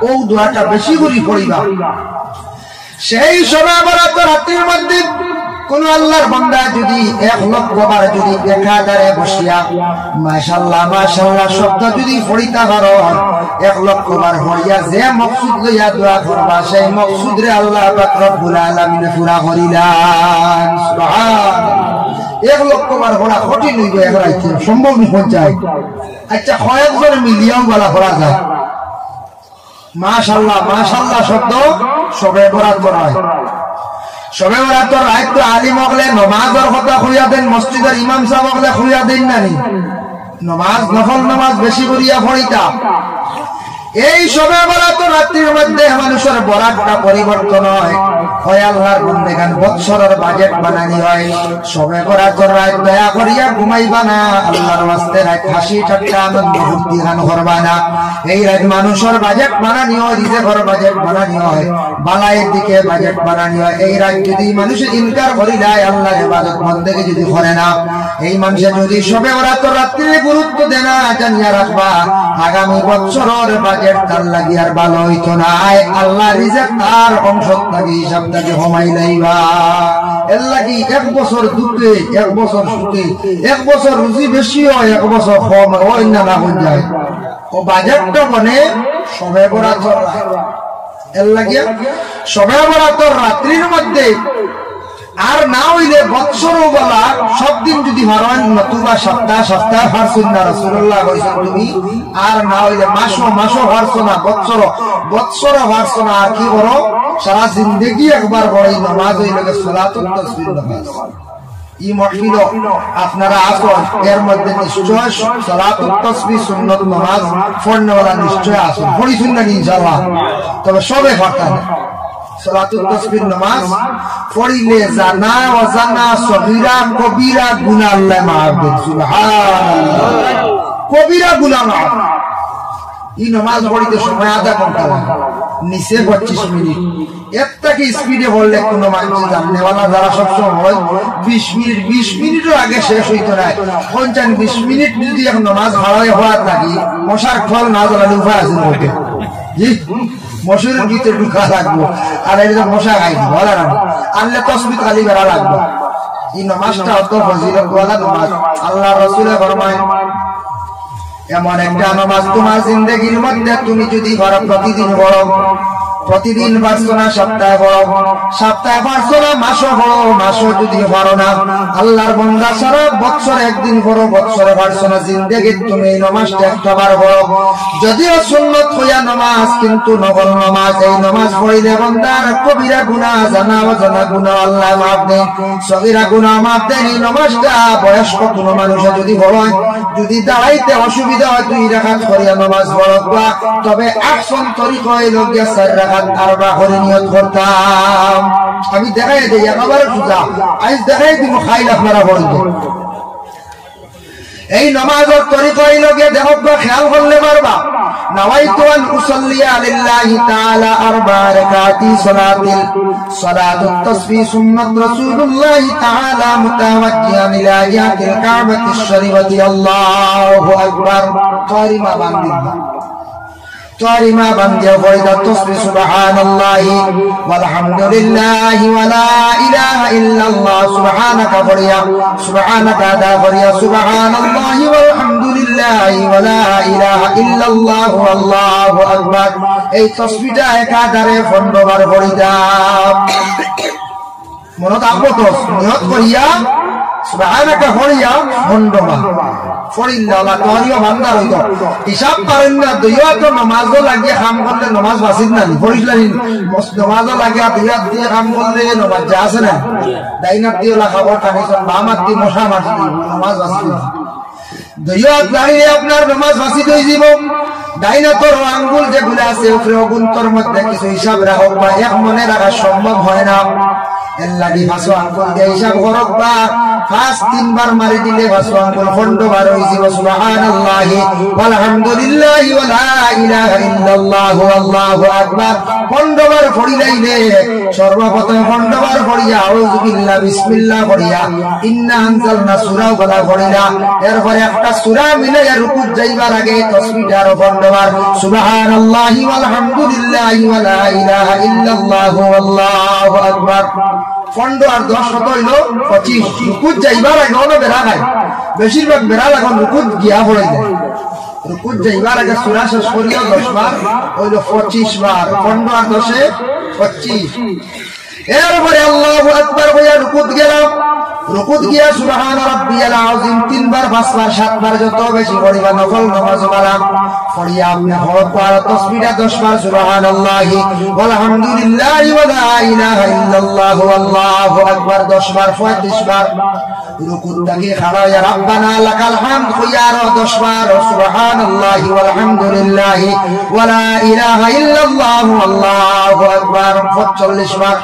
ও দোয়াটা বেশি করে পড়িবা সেই সবে বরাতর রাতের মধ্যে কোন আল্লাহর বান্দা যদি 1,00,000 বার যদি একাধারে বসিয়া মাশাআল্লাহ মাশাআল্লাহ শব্দ যদি পড়িতা পারো 1,00,000 বার হইয়া যে মকসুদ লইয়া দোয়া করবা সেই মকসুদ রে আল্লাহ পাক রব্বুল আলামিন পুরা করিলাম সুবহানাল্লাহ 1,00,000 বার পড়া কঠিন হইবে একরাইতে সম্ভব নয় যায় আচ্ছা কয়েকজন মিলিয়ন বলা করা যায় মাশাআল্লাহ মাশাআল্লাহ শব্দ সবে বরাত করা হয় সবে বরাতর রাত তো আলিম হলে নামাজের কথা কইয়া দেন মসজিদের ইমাম সাহেব হলে কইয়া দেন না নি নামাজ নফল নামাজ বেশি করিয়া পড়িতা এই সবে বরাতর রাতের মধ্যে মানুষের বরাতটা পরিবর্তন হয় হয় আল্লাহর বন্দেগান বৎসরের বাজেট বানানি হয় সবে বরাতর রাত দয়া করিয়া ঘুমাইবা না আল্লাহর ওয়াস্তে রাত হাসি ঠাট্টা আনন্দ ফুর্তি গান করবা না এই রাত মানুষের বাজেট বানানি হয় রিজেকের বাজেট বানানি হয় বালায়ের দিকে বাজেট বানানি হয় এই রাত যদি মানুষ ইনকার করি যায় আল্লাহর ইবাদত বন্দেগী যদি করে না এই মানুষে যদি সবে বরাতর রাত্রির গুরুত্ব দেয় না জানিয়া রাখবা আগামী বৎসরের বাজেট তার লাগি আর ভালো হইতো না আল্লাহ রিজেক তার অংশ থাকি হিসাব থাকি কমাই লাইবা এর লাগি 1 বছর দুঃখে 1 বছর সুখে 1 বছর রুজি বেশি হয় 1 বছর কম হয় না না হয়ে যায় ও বাজেটটা মানে সবে বরাতর এর লাগি সবে বরাতর রাত্রির মধ্যে আর না হইলে বৎসরও বলা সব দিন যদি হারান নতুবা সপ্তাহ সপ্তাহ হারছুন না রাসূলুল্লাহ কইছেন তুমি আর না হইলে মাসও মাসও হারছো না বৎসর বৎসর হারছো না আর কি করো সারা জিন্দেগি একবার বড় নামাজ হইল সালাতুত তাসবিহ নামাজ। এই মাহফিল আপনারা আসুন, এর মধ্যে নিশ্চয় সালাতুত তাসবিহ সুন্নত নামাজ পড়নেওয়ালা নিশ্চয় আসুন, পড়িছুন না ইনশাআল্লাহ। তবে সবে পারতেন সালাতুত তাসবিহ নামাজ পড়িলে জানা অজানা সগীরা কবিরা গুনাহ আল্লাহ মাফ দেন। সুবহানাল্লাহ, কবিরা গুনাহ মাফ। এই নামাজ পড়িতে সময় আধা ঘন্টা লাগে, নিচে 25 মিনিট। এর থেকে স্পিডে পড়লে কোনো মানুষ জাননেওয়ালা যারা সবসময় হয় 20 মিনিট 20 মিনিটের আগে শেষ হইতো না। 20 মিনিট যদি এখন নামাজ হারাই হওয়ার থাকি মশার ফল না জ্বালালে উপায় আছে বলতে, জি মশুরের ভিতরে ঢুকা লাগবো আর এটা মশা খাইনি বলা না আনলে তসবিহ খালি বেড়া লাগবে। এই নামাজটা অত ফজিলত ওয়ালা নামাজ। আল্লাহ রাসূলে ফরমায় এমন একটা নামাজ তোমার জিন্দেগির মধ্যে তুমি যদি প্রতিদিন পড়ো, প্রতিদিন পারছো না সপ্তাহে পড়ো, সপ্তাহে পারছো না মাসও পড়ো, মাসও যদি পারো না আল্লাহর বান্দা সারা বছর একদিন পড়ো, বছরে পারছো না জিন্দেগির তুমি এই নামাজটা একটাবার পড়ো। যদিও সুন্নত হইয়া নামাজ কিন্তু নফল নামাজ। এই নামাজ পড়িলে বান্দার কবিরা গুনাহ জানা অজানা গুনাহ আল্লাহ মাফ দেন, সগীরা গুনাহ মাফ দেন। এই নামাজটা বয়স্ক কোনো মানুষে যদি পড়ে, যদি দাঁড়াইতে অসুবিধা হয় 2 রাকাত করিয়া নামাজ পড়বা, তবে আহসান তরিকা হইল গিয়া 4 রাকাত আরবা করে নিয়ত করতাম। আমি দেখাই দেই একেবারে সোজা, আজ দেখাই দিব খাইল আপনারা পড়বেন। এই নামাজের তরিকা হইল গিয়ে দেখবা, খেয়াল করলে পারবা নাওয়াইতু আন উসাল্লিয়া লিল্লাহি তাআলা 4 রাকাতি সালাতুত তাসবিহ সুন্নাত রাসূলুল্লাহ তাআলা মুতাওয়াজ্জিহান ইলা ইয়াতিল কাবাতিশ শরীফাতি। আল্লাহু আকবার। কারিমা বান্দিল্লাহ কারিমা বান্দিয়া ফরিদা তাসবিহ সুবহানাল্লাহি ওয়ালহামদুলিল্লাহি ওয়া লা ইলাহা ইল্লাল্লাহ। সুবহানাকা ফরিয়া সুবহানাকা দা ফরিয়া সুবহানাল্লাহি ওয়ালহামদুলিল্লাহি ওয়া লা ইলাহা ইল্লাল্লাহ আল্লাহু আকবার। এই তাসবিহটা একাধারে 15 বার ফরিদা। মনত রাখবো তো, নিয়ত করিয়া সুবহানাকা ফরিয়া 15 বার ফরিল্লা আল্লাহ তোরিও বান্দা হইতো। হিসাব পারেন না, দুইয়া তো নামাজও লাগিয়ে কাম করলে নামাজ বাসিত না, পড়িসলেন নামাজও লাগিয়ে দুইয়া দিয়ে কাম করলে নামাজ যা আছে না, ডাইনাত দিয়ে খাবার টানিছেন, বামাত দিয়ে মশা মারছি নামাজ বাসিত না। দুইয়া দাঁড়িয়ে আপনার নামাজ বাসিত হয়ে যাব। ডাইনাতর আঙ্গুল যেগুলো আছে উপরে অগুন্তর মধ্যে কিছু হিসাব রাখক বা এক মনে রাখা সম্ভব হয় না। এর লাগি 5 আঙ্গুল দিয়ে হিসাব করক বা 5 বার মারি দিলে 5 আঙ্গুল 15 বার হয়ে যাব। সুবহানাল্লাহি ওয়ালহামদুলিল্লাহি ওয়া লা ইলাহা ইল্লাল্লাহু আল্লাহু আকবার 15 বার পড়িলাইলে সর্বপ্রথম 15 বার পড়িয়া আউযু বিল্লাহি বিসমিল্লাহ পড়িয়া ইন্না আনজালনা সূরা বলা পড়িলা। এরপরে একটা সূরা মিলে রুকুত যাইবার আগে তাসবিহ আর 15 বার সুবহানাল্লাহি ওয়ালহামদুলিল্লাহি ওয়া লা ইলাহা ইল্লাল্লাহু আল্লাহু আকবার। 15 আর 10 কত হইল 25। রুকুত যাইবার আগে কোনো বেড়া নাই, বেশিরভাগ বেড়া লাগান রুকুত গিয়া পড়ে যায়। রুকুত যাইবার আগে সূরা শেষ করিয়া 10 বার হইল 25 বার। 15 আর 10 এ 25। এরপরে আল্লাহু আকবার হইয়া রুকুত গেলাম। রুকুত গিয়া সুবহান রাব্বিয়াল আযীম 3 বার 5 বার 7 বার যত বেশি পড়িবা নফল নামাজ পড়া পড়িয়া আপনি হরবার তাসবিহটা 10 বার সুবহানাল্লাহি ওয়ালহামদুলিল্লাহি ওয়া লা ইলাহা ইল্লাল্লাহু আল্লাহু আকবার 10 বার 35 বার। রুকুত থেকে খাড়া ইয়া রাব্বানা লাকাল হামদ কইয়া 10 বার সুবহানাল্লাহি ওয়ালহামদুলিল্লাহি ওয়া লা ইলাহা ইল্লাল্লাহু আল্লাহু আকবার 45 বার।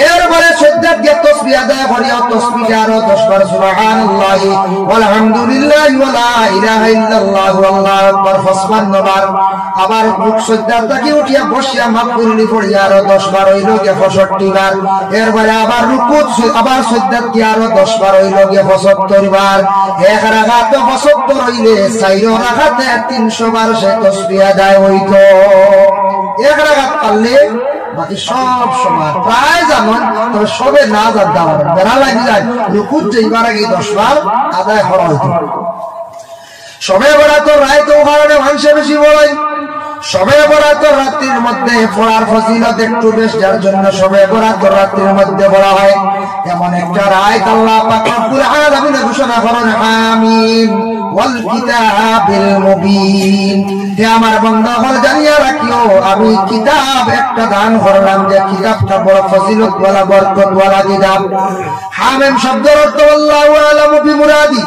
এরপরে সাজদাত গিয়ে তাসবিহ আদায় করিয়া তাসবিহ আরো 10 বার সুবহানাল্লাহি ওয়ালহামদুলিল্লাহি ওয়া লা ইলাহা ইল্লাল্লাহু আল্লাহু আকবার 55 বার। আবার রুকু সাজদাত থেকে উঠিয়া বসিয়া মাকবুলি পড়িয়া আরো 10 বার হইল গিয়ে 65 বার। এরপরে আবার রুকু আবার সাজদাত গিয়ে আরো 10 বার হইল গিয়ে 75 বার। এক রাকাতে 75 হইলে 4 রাকাতে 300 বার সে তাসবিহ আদায় হইতো। এক রাকাত পারলে বাকি সব সময় প্রায় জানেন, তবে সবে না জানতে পারেন বেড়া লাগি যায়। রুকুত যাইবার আগে 10 বার আদায় করা হইতো। সবে বরাত রায় তো কারণে মানুষে বেশি বলে। সবে বরাত রাত্রির মধ্যে পড়ার ফজিলত একটু বেশ, যার জন্য সবে বরাত রাত্রির মধ্যে বলা হয়। এমন একটা রায় আল্লাহ পাক রব্বুল আলামিন ঘোষণা করেন আমিন ওয়াল কিতাবিল মুবিন। হে আমার বান্দাগণ জানিয়া রাখিও আমি কিতাব একটা দান করলাম, যে কিতাবটা বড় ফজিলত ওয়ালা বরকত ওয়ালা কিতাব। হামিম শব্দের অর্থ আল্লাহু আ'লামু বিমুরাদি।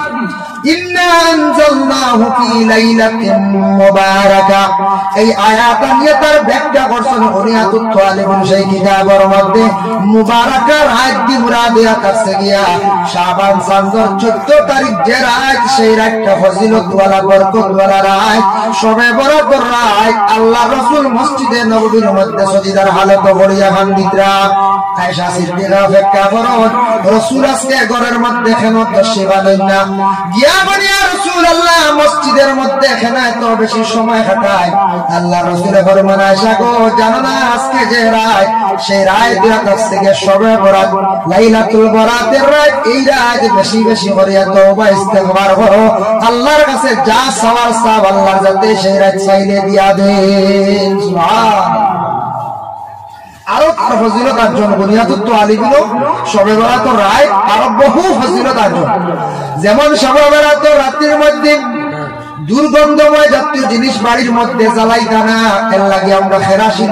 ইন্না আনজালনাহু ফি লাইলাতিন মুবারাকা। এই আয়াত নিয়ে তার ব্যাখ্যা করছেন উনিয়াতুত তালিবুন সেই কিতাবের মধ্যে মুবারাকা রাত দি মুরাদে কাছে গিয়া শাবান চাঁদের 14 তারিখ যে রাত, সেই রাতটা ফজিলত ওয়ালা বরকত ওয়ালা রাত, শবে বরাতের রাত। আল্লাহ রাসূল মসজিদে নববীর মধ্যে সজিদার হালতে পড়িয়া কান্দিতরা। আয়েশা সিদ্দিকা ব্যাখ্যা করেন রাসূল আজকে ঘরের মধ্যে কেন দশিবালেন না, গিয়া বলি ইয়া রাসূলুল্লাহ মসজিদের মধ্যে কেন এত বেশি সময় কাটায়? আল্লাহ রাসূল ফরমান আয়েশা গো জানো না আজকে যে রাত, সেই রাত থেকে শবে বরাত লাইলাতুল বরাতের রাত, এই রাত বেশি বেশি করিয়া তওবা ইস্তিগফার করো, আল্লাহর কাছে যা সওয়াল সব আল্লাহ যাতে সেই রাত চাইলে দিয়া দেন। সুবহানাল্লাহ। আরো তার ফজিলত অর্জন বুনিয়াতুত তালিবিন শবে বরাতের রাত আরো বহু ফজিলত অর্জন। যেমন শবে বরাতের রাতের মধ্যে দুর্গন্ধময় জাতীয় জিনিস বাড়ির মধ্যে জ্বালাইতা না, এর লাগে আমরা কেরাসিন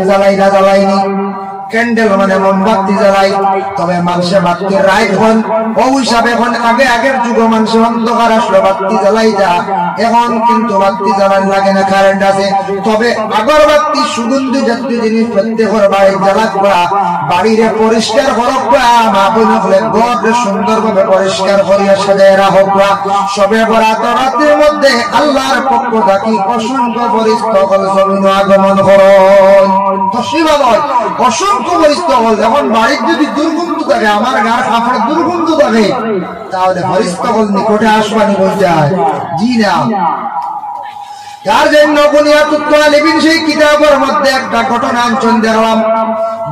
জ্বালাই না জ্বালাইনি, ক্যান্ডেল মানে মোমবাতি জ্বালাই। তবে মানুষে বাতি রাইট হন ও হিসাবে এখন আগের যুগ মানুষে অন্ধকার আসলো বাতি জ্বালাই যা, এখন কিন্তু বাতি জ্বালাই লাগে না, কারেন্ট আছে। তবে আগরবাতি সুগন্ধি জাতীয় জিনিস প্রত্যেকের বাড়ি জ্বালাকবা, বাড়িরে পরিষ্কার করবা, মা বোন হলে ঘরে সুন্দরভাবে পরিষ্কার করিয়া সাজায় রাখবা। সবে বরাত রাতের মধ্যে আল্লাহর পক্ষ থাকি অসংখ্য পরিস্থিতি জমিন আগমন করুন। অসংখ্য পরিস্থিতি যখন বাড়ির যদি দুর্গন্ধ থাকে, আমার গার কাপড় দুর্গন্ধ থাকে, তাহলে পরিস্থিতি নিকটে আসবানি বলতে হয় জি না। তার জন্য বুনিয়াতুত তালিবিন সেই কিতাবের মধ্যে একটা ঘটনা আনছেন দেখলাম,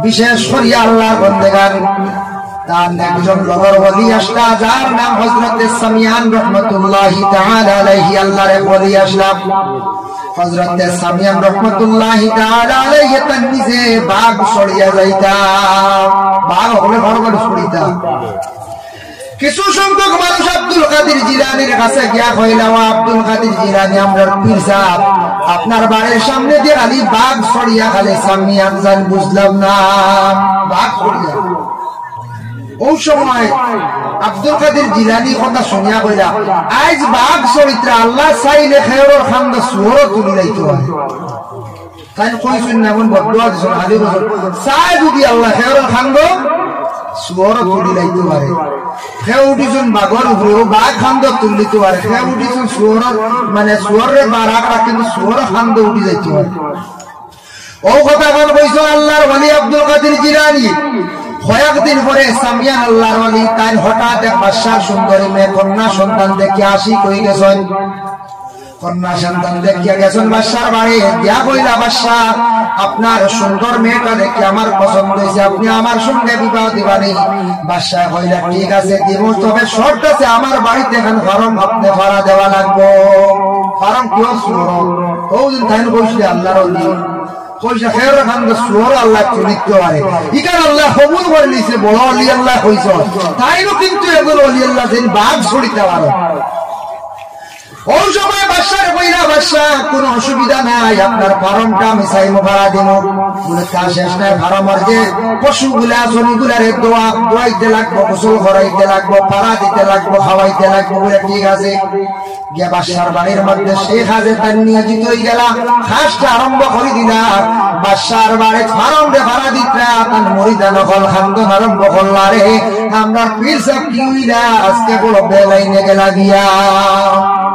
বিশেষ করিয়া আল্লাহর বান্দাগান তার একজন লগর ওলি আসলা, যার নাম হযরত সামিয়ান রাহমাতুল্লাহি তাআলা আলাইহি। আল্লাহর ওলি আসলাম হযরত সামিয়ান রাহমাতুল্লাহি তাআলা আলাইহি, তার নিজে বাঘ ছড়িয়া যাইতা, বাঘ হলে ঘর ছড়িতা। কিছু সংখ্যক মানুষ আব্দুল কাদের জিলানীর কাছে গিয়া কইলা, আব্দুল কাদের জিলানী আমরা পীর সাহেব, আপনার বাড়ির সামনে দিয়ে খালি বাঘ ছড়িয়া খালি সামিয়ান জান বুঝলাম না, বাঘ ছড়িয়া। ওই সময় আব্দুল কাদের জিলানী কথা শুনিয়া কইলা, আজ বাঘ চরিত্র আল্লাহ চাইলে খেয়রের খান্দ সুয়রও তুলি যাইতে হয়। তাই কইছেন না এমন বদুয়া দিছেন আলী বছর চাই যদি আল্লাহ খেয়রের খান্দ সুয়রও তুলি যাইতে পারে। খেয়ে উঠিছেন বাঘর উপরেও বাঘ খান্দ তুলিতে পারে, খেয়ে উঠিছেন সুয়রের মানে সুয়রের বা রাখা কিন্তু সুয়রের খান্দ উঠি যাইতে পারে। ও কথা কোন কইছেন আল্লাহর ওলি আব্দুল কাদের জিলানী। কয়েকদিন পরে সামিয়ান আল্লাহর ওলি তাই হঠাৎ এক বাদশার সুন্দরী মেয়ে কন্যা সন্তান দেখে আসি কই গেছেন, কন্যা সন্তান দেখিয়া গেছেন বাদশার বাড়ি, দিয়া কইলা বাদশাহ আপনার সুন্দর মেয়েটা দেখে আমার পছন্দ হয়েছে, আপনি আমার সঙ্গে বিবাহ দিবানি? বাদশাহ কইলা ঠিক আছে দিব, তবে শর্ত আছে আমার বাড়িতে এখন ফার্ম আপনি ভাড়া দেওয়া লাগবো। ফার্ম কেউ শুনো ওদিন তাই কইছিল আল্লাহর ওলি কইছে খেয়রের খান্দ সুয়র আল্লাহ চরিত্র পারে, ইকার আল্লাহ কবুল করে নিছে, বড় অলি আল্লাহ কইছ। তাইও কিন্তু এগুলো অলি আল্লাহ যেন বাঘ ছড়িতে পারো। ওই সময় বাদশার কইরা, বাদশাহ কোনো অসুবিধা নাই, আপনার ফার্মটা আমি চাইমো ভাড়া দিব। বলে তা শেষ নাই, ফার্মের যে পশুগুলা জমিগুলারে দোয়াইতে লাগবো, গোসল করাইতে লাগবো, ভাড়া দিতে লাগবো, খাওয়াইতে লাগবো। বলে ঠিক আছে। গিয়া বাদশার বাড়ির মধ্যে শেখ হাজে তার নিয়োজিত হয়ে গেলা, খাসটা আরম্ভ করে দিলা। বাদশার বাড়ি ফার্ম রে ভাড়া দিতরা, তার মরিদা নকল খান্দন আরম্ভ করলা। রে আমরা পীর সাহেব কি হইলা আজকে বড় বেলাইনে গেলা গিয়া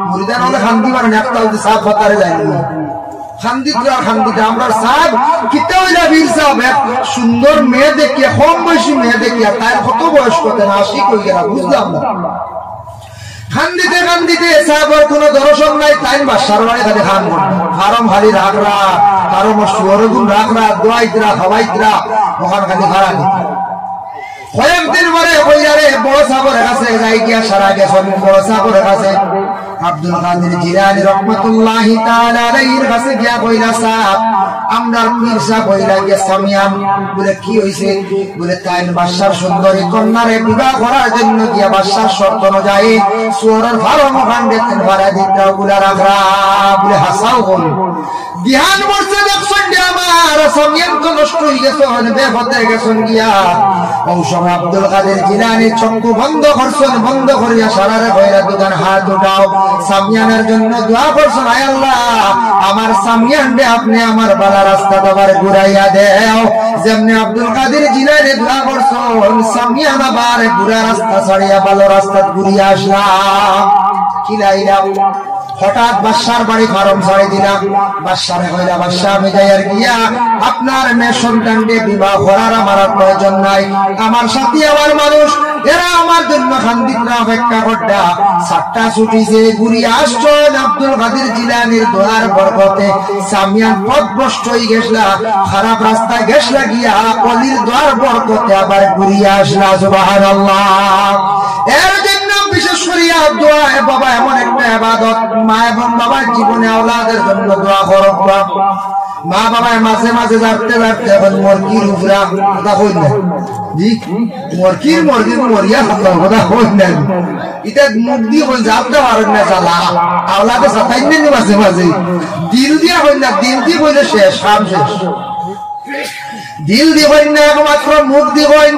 মুরিদান হলে খান্দি মানে একটা হচ্ছে সাপ হতারে যায়নি খান্দিতে আমরা সাপ কিতা হইলা বীর সাহেব এক সুন্দর মেয়ে দেখিয়া, কম বয়সী মেয়ে দেখিয়া, তার কত বয়স কত না আশি কই গেলা বুঝলাম না। খান্দিতে খান্দিতে সাহাবার কোনো দর্শন নাই, তাই বাদশার বাড়ি খালি খান করবে, ফার্ম খালি রাখরা, ফার্ম সুয়রগুন রাখরা, দোয়াইতরা খাওয়াইতরা, ওখানে খালি ভাড়া দিত। কয়েকদিন পরে কইয়ারে বড় সাগরের কাছে যাই গিয়া সারা গেছেন, বড় সাগরের কাছে আব্দুল কাদের জিলানী রাহমাতুল্লাহি তাআলা আলাইহির কাছে গিয়া কইলা, সাহেব আমরা পীর সাহেব হইলা গিয়ে সামিয়ান বলে কি হইছে বলে তাই বাদশার সুন্দরী কন্যারে বিবাহ করার জন্য গিয়া বাদশার শর্ত অনুযায়ী সুরের ভালো মহান দেখতেন ভাড়া দিতে বলে রাখরা বলে হাসাও বল ধ্যান বলছে দেখছেন আমার সামিয়ান তো নষ্ট হয়ে গেছে বেপথে গেছেন গিয়া ওই সময় আব্দুল কাদের জিলানী চক্ষু বন্ধ করছেন বন্ধ করিয়া সারারে ভয়রা দোকান হাত উঠাও সামিয়ানের জন্য দোয়া করছেন আয় আল্লাহ আমার সামিয়ান দে আপনি আমার বালা রাস্তা আবার ঘুরাইয়া দেও যেমনি আব্দুল কাদের জিলানী দোয়া করছেন সামিয়ান আবার ঘুরা রাস্তা ছাড়িয়া ভালো রাস্তা ঘুরিয়া আসলাম খিলাইলাম হঠাৎ বাদশার বাড়ি ফার্ম ছাড়ি দিলাম বাদশারে কইলা বাদশা আমি যাই আর গিয়া আপনার মেয়ে সন্তানকে বিবাহ করার আমার প্রয়োজন নাই আমার সাথে আমার মানুষ এরা আমার জন্য খান্দিকরা অপেক্ষা করটা সাতটা ছুটিছে ঘুরিয়ে আসছেন আব্দুল কাদের জিলানীর দোয়ার বরকতে সামিয়ান পথভ্রষ্ট হয়ে গেছলা খারাপ রাস্তায় গেছলা গিয়া অলির দোয়ার বরকতে আবার ঘুরিয়ে আসলা সুবহানাল্লাহ এর জন্য বিশেষ করিয়া দোয়া বাবা এমন একটা ইবাদত মা এবং বাবার জীবনে আওলাদের জন্য দোয়া করো মা বাবায় মাঝে মাঝে যাতে যাতে এখন মুরগির উপরা কথা কই না জি মুরগির মরিয়া কথা কই না এটা মুখ দিয়ে বল যাতে পারেন না জ্বালা আওলাদে সাতাই নেই মাঝে মাঝে দিল দিয়া হই না দিল দিয়ে বলে শেষ সব শেষ দিল দিয়ে হই না একমাত্র মুখ দিয়ে হই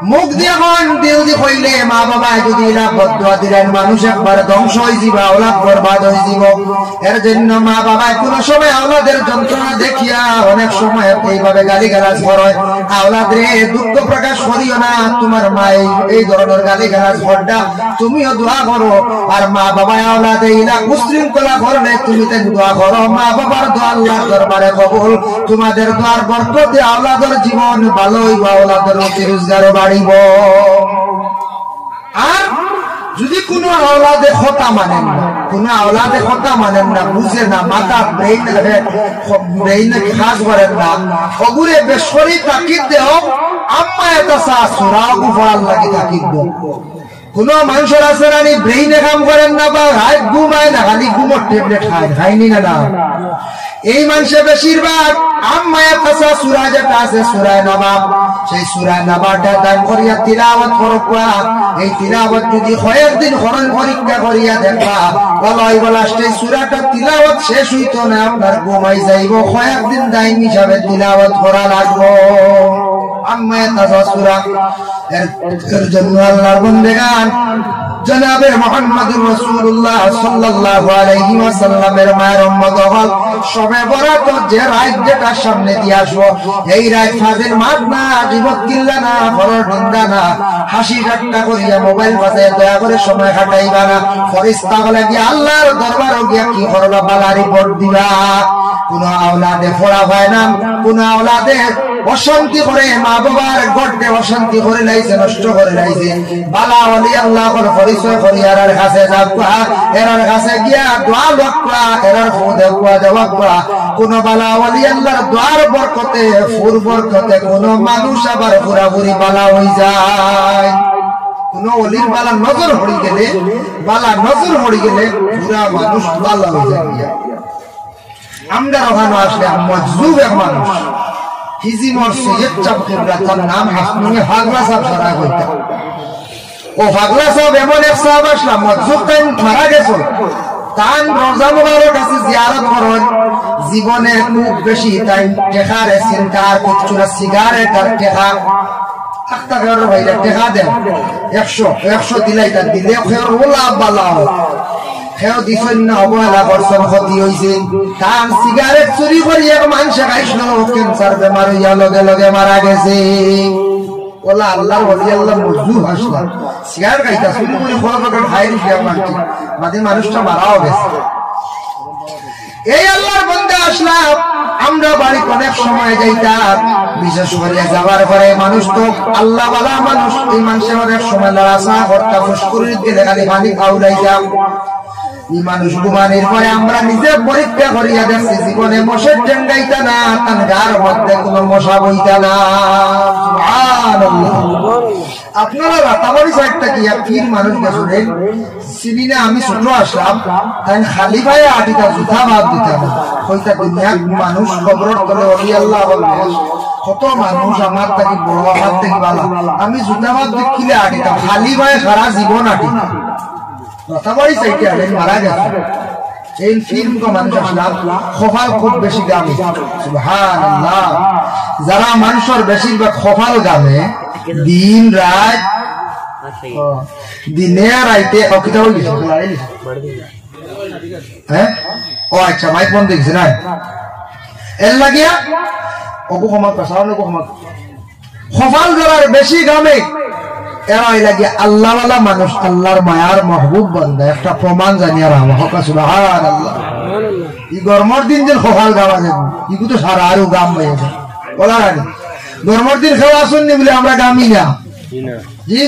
মুখ দিয়ে হন দিল দিয়ে হইলে মা বাবা যদি এরা বদুয়া দিলেন মানুষ একবার ধ্বংস হয়ে যাব আওলাদ বরবাদ হয়ে যাব এর জন্য মা বাবা কোন সময় আওলাদের যন্ত্রণা দেখিয়া অনেক সময় এইভাবে গালিগালাজ করে আওলাদ রে দুঃখ প্রকাশ করিও না তোমার মা এই ধরনের গালিগালাজ করডা তুমিও দোয়া করো আর মা বাবা আওলাদ এইলা উশৃঙ্খলা করলে তুমি তেন দোয়া করো মা বাবার দোয়া আল্লাহর দরবারে কবুল তোমাদের দোয়ার বরকতে আওলাদের জীবন ভালো হইব আওলাদের রুজি রোজগার বাড়িব আর যদি কোন আওলাদে কথা মানেন না কোন আওলাদে কথা মানেন না বুঝে না মাথা ব্রেইন খাস করেন না খবরে বেশরি তাকিদ দেও আম্মা এটা সুরাও গুফাল লাগি তাকিদ দেও কোন মানুষের আছে না ব্রেইনে কাম করেন না বা রাত ঘুমায় না খালি ঘুমোর ট্যাবলেট খায় খায়নি না না এই মানুষের বেশিরভাগ আম্মায়া কাসা সূরা যেটা আছে সূরা নবাব সেই সূরা নবাবটা দান করিয়া তিলাওয়াত করবা এই তিলাওয়াত যদি কয়েকদিন হরণ পরীক্ষা করিয়া দেখবা বলাই বলাস্টে সূরাটা তিলাওয়াত শেষ হইতো না আপনার ঘুমাই যাইব কয়েকদিন দাইম হিসাবে তিলাওয়াত করা লাগবে আম্মায়া কাসা সূরা এর জন্য আল্লাহর বান্দাগান জনাবে মুহাম্মদুর রাসূলুল্লাহ সাল্লাল্লাহু আলাইহি ওয়াসাল্লামের মায়ের উম্মত হল সবে বরাত যে রাত যেটা সামনে দিয়ে আসবো এই রাত ফাজিল মাত না জীবত কিল্লা না ফরর নিন্দা না হাসি ঠাট্টা করিয়া মোবাইল বাজায় দয়া করে সময় কাটাইবা না ফেরেশতা বলে গিয়া আল্লাহর দরবারে গিয়া কি করবা বালা রিপোর্ট দিবা কোন আওলাদে ফোড়া হয় না কোন আওলাদে অশান্তি করে মা বাবার গড়ে অশান্তি করে লাইছে নষ্ট করে লাইছে বালা ওলি আল্লাহর পরিচয় করিয়ার কাছে যাবা এরার কাছে গিয়া দোয়া লক্কা এরার খুদে দোয়া দেওয়া কোন বালা ওলি আল্লাহর দোয়ার বরকতে ফুর বরকতে কোন মানুষ আবার পুরাপুরি বালা হয়ে যায় কোন ওলির বালা নজর হয়ে গেলে পুরা মানুষ বালা হয়ে যায় আমরা ওখানে আসলে মজলুম এক মানুষ হিজিমর সৈয়দ চাপ কিবলা তার নাম হাসনুনি ফাগলা সাহেব সারা কইতা ও ফাগলা সাহেব এমন এক সাহেব আসলাম মজলুম টাইম মারা গেছে তান রোজা মুবারক কাছে জিয়ারত করেন জীবনে খুব বেশি টাইম টেকারে চিন্তার কুচুরা সিগারেট আর টেকা আক্তা ঘর ভাইলা টেকা দেন 100 দিলাই তার দিলে খের ওলা বালাও খেও দিছেন না অবহেলা করছেন ক্ষতি হইছে তান সিগারেট চুরি করি এক মানুষ খাইছিল ক্যান্সার বেমার হইয়া লগে লগে মারা গেছে ওলা আল্লাহর ওলি আল্লাহ মজলুম আসলা সিগারেট খাইতা চুরি করে খোলা খাই দিছে মাঝে মানুষটা মারাও গেছে এই আল্লাহর বান্দা আসলাম আমরা বাড়ি অনেক সময় যাইতাম বিশেষ করে যাওয়ার পরে মানুষ তো আল্লাহ ওয়ালা মানুষ এই মানুষের অনেক সময় লড়াচা করতা ফুসকুরির গেলে খালি পানি খাওয়াইতাম এই মানুষ ঘুমানোর পরে আমরা নিজে পরীক্ষা করিয়া দেখছি জীবনে মশার টেঙ্গাইতা না তার গার মধ্যে কোনো মশা বইতা না সুবহানাল্লাহ আপনারা রাতাবাড়ি সাইডটা কি আর পীর মানুষ গেছেন চিনি না আমি ছোট আসলাম তাই খালি ভাই আটিটা জুতা ভাব দিতে হবে হয়তো দুনিয়া মানুষ খবরের তলে অলি আল্লাহ বলবেন কত মানুষ আমার থেকে বড় আমার থেকে ভালো আমি জুতা ভাব দিলে আটিটা খালি ভাই সারা জীবন আটি রাতাবাড়ি সাইডে আলেন মারা গেছে এই ফিল্ম কো মানুষ আসলাম খোফাল খুব বেশি গামে সুবহানাল্লাহ যারা মানুষের বেশিরভাগ খোফাল গামে দিন রাত দিনে রাইতে অকিতা হয়ে গেছে হ্যাঁ ও আচ্ছা মাইক বন্ধ দেখছে না এর লাগিয়া ওকো ক্ষমা পেশানো ক্ষমা খোফাল যারা বেশি গামে এরা লাগিয়া আল্লাহওয়ালা মানুষ আল্লাহর মায়ার মাহবুব বান্দা একটা প্রমাণ জানিয়ে রাখা সুবহানাল্লাহ এই গরমের দিন যে খোফাল গাওয়া যাবে ইগু তো সারা আরো গাম হয়ে যায় বলা রানি গরমের দিন খাওয়া শুননি বলে আমরা গামি না জি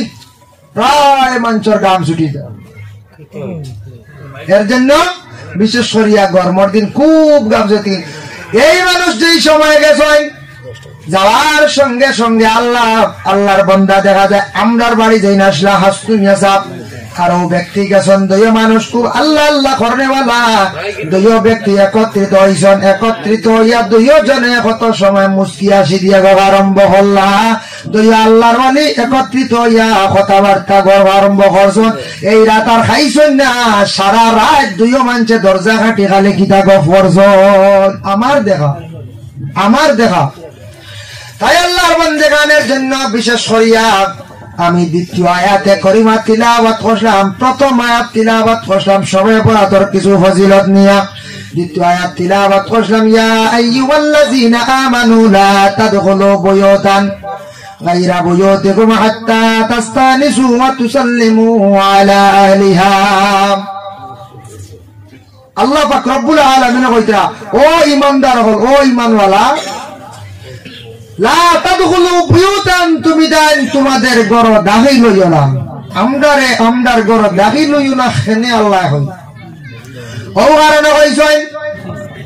প্রায় মানুষের গাম ছুটি যায় এর জন্য বিশেষ করিয়া গরমের দিন খুব গাম ছুটি এই মানুষ যেই সময় গেছেন যাওয়ার সঙ্গে সঙ্গে আল্লাহর বান্দা দেখা যায় আমরার বাড়ি যাই না আসলা হাসতুমিয়া সাপ আরো ব্যক্তি গেছেন দুই মানুষ খুব আল্লাহ আল্লাহ করেওয়ালা দুই ব্যক্তি একত্রিত হইয়া দুইজনে কত সময় মুস্কিয়া সিদিয়া গড় আরম্ভ করলা দুই আল্লাহর বালি একত্রিত হইয়া কথাবার্তা গড় আরম্ভ করছেন এই রাত আর খাইছেন না সারা রাত দুই মানুষে দরজা কাটি খালি কিতা গপ করছেন আমার দেখা তাই আল্লাহর বান্দাগানের জন্য বিশেষ করিয়া আমি দ্বিতীয় আয়াতে করিমা তিলাওয়াত করলাম প্রথম আয়াত তিলাওয়াত করলাম সবে পড়াতর কিছু ফজিলত নিয়া দ্বিতীয় আয়াত তিলাওয়াত করলাম ইয়া আইয়ুহাল্লাযীনা আমানু লা তাদখুলু বুয়ুতান গায়রা বুয়ুতিকুম হাত্তা তাস্তানিসু ওয়া তুসাল্লিমু আলা আহলিহা আল্লাহ পাক রব্বুল আলামিন কইতা ও ঈমানদার হল ও ঈমানওয়ালা লা তাদখুলু বুয়ুতান তুমি দান তোমাদের ঘর দাখিল হইও না আমদার ঘর দাখিল হইও না খেনে আল্লাহ হই ও কারণে কইছেন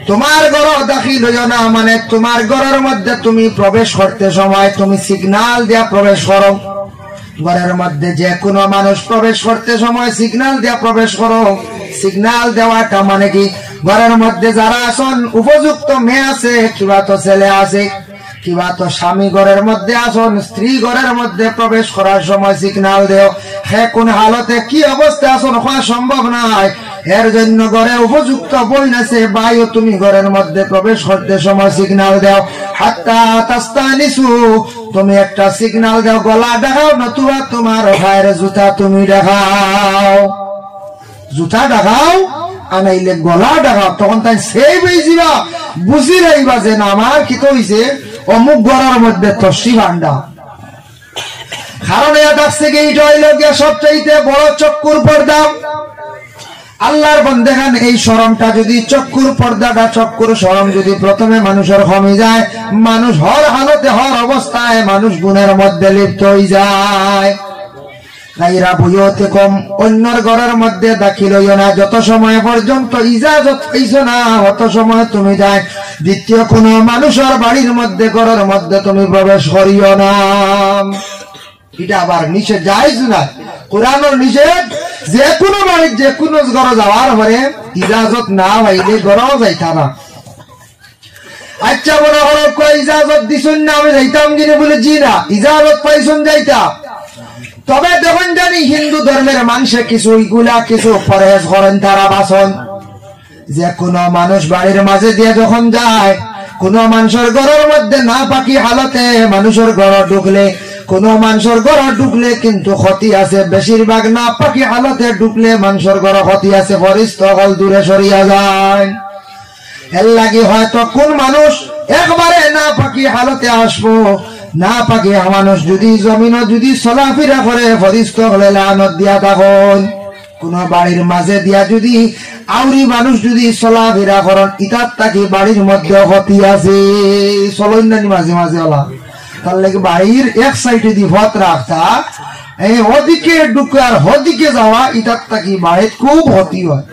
তোমার ঘর দাখিল হইও না মানে তোমার ঘরের মধ্যে তুমি প্রবেশ করতে সময় তুমি সিগন্যাল দিয়া প্রবেশ করো ঘরের মধ্যে যে কোনো মানুষ প্রবেশ করতে সময় সিগন্যাল দিয়া প্রবেশ করো সিগন্যাল দেওয়াটা মানে কি ঘরের মধ্যে যারা আছেন উপযুক্ত মেয়ে আছে কিবা তো ছেলে আছে কিবা তো স্বামী ঘরের মধ্যে আসুন স্ত্রী ঘরের মধ্যে প্রবেশ করার সময় সিগন্যাল দেও হে কোন হালতে কি অবস্থা আসুন হওয়া সম্ভব নয় এর জন্য ঘরে উপযুক্ত বই আছে বাইও তুমি ঘরের মধ্যে প্রবেশ করতে সময় সিগন্যাল দাও হাত্তা তাস্তানিসু তুমি একটা সিগন্যাল দাও গলা দেখাও নতুবা তোমার ভাইয়ের জুতা তুমি দেখাও জুতা দেখাও আনাইলে গলা দেখাও তখন তাই সেই বেজিবা বুঝি রাইবা যে না আমার কি তো হইছে অমুক ঘরের মধ্যে তসি ভান্ডা কারণ এটা হইল গিয়া সবচাইতে বড় চক্ষুর পর্দা আল্লাহর বান্দাগান এই শরমটা যদি চক্ষুর পর্দাটা চক্ষুর শরম যদি প্রথমে মানুষের কমে যায় মানুষ হর হালতে হর অবস্থায় মানুষ গুণের মধ্যে লিপ্ত হয়ে যায় গায়রা বুয়ুতিকুম অন্যর ঘরের মধ্যে দাখিল হইও না যত সময় পর্যন্ত ইজাজত পাইছো না অত সময় তুমি যাই দ্বিতীয় কোন মানুষের বাড়ির মধ্যে ঘরের মধ্যে তুমি প্রবেশ করিও না এটা আবার নিষেধ জায়েজ না কোরআনের নিষেধ যে কোনো বাড়ির যে কোনো ঘরে যাওয়ার পরে ইজাজত না পাইলে ঘরেও যাইতা না আচ্ছা বড় বড় কই ইজাজত দিছুন না আমি যাইতাম কিনা বলে জি না ইজাজত পাইছুন যাইতা তবে দেখুন জানি হিন্দু ধর্মের মানুষে কিছু ইগুলা কিছু পরহেজ করেন তারা বাসন যে কোনো মানুষ বাড়ির মাঝে দিয়ে যখন যায় কোনো মানুষের ঘরের মধ্যে না পাকি হালতে মানুষের ঘর ঢুকলে কোন মানুষের ঘর ঢুকলে কিন্তু ক্ষতি আছে বেশিরভাগ না পাকি হালতে ঢুকলে মানুষের ঘর ক্ষতি আছে ফরিস্ত হল দূরে সরিয়া যায় এর লাগি হয়তো কোন মানুষ একবারে না পাকি হালতে আসবো না পাকি মানুষ যদি জমিনও যদি চলাফেরা করে ফরিস্ত হলে লানত দিয়া তখন কোন বাড়ির মাঝে দিয়া যদি আউরি মানুষ যদি চলাফেরা করেন ইটার তাকে বাড়ির মধ্যে ক্ষতি আছে চলেন না মাঝে মাঝে ওলা তার লাগে বাড়ির এক সাইডে দি ভত রাখতা এই ওদিকে ঢুকে আর ওদিকে যাওয়া ইটার তাকে বাড়ির খুব ক্ষতি হয়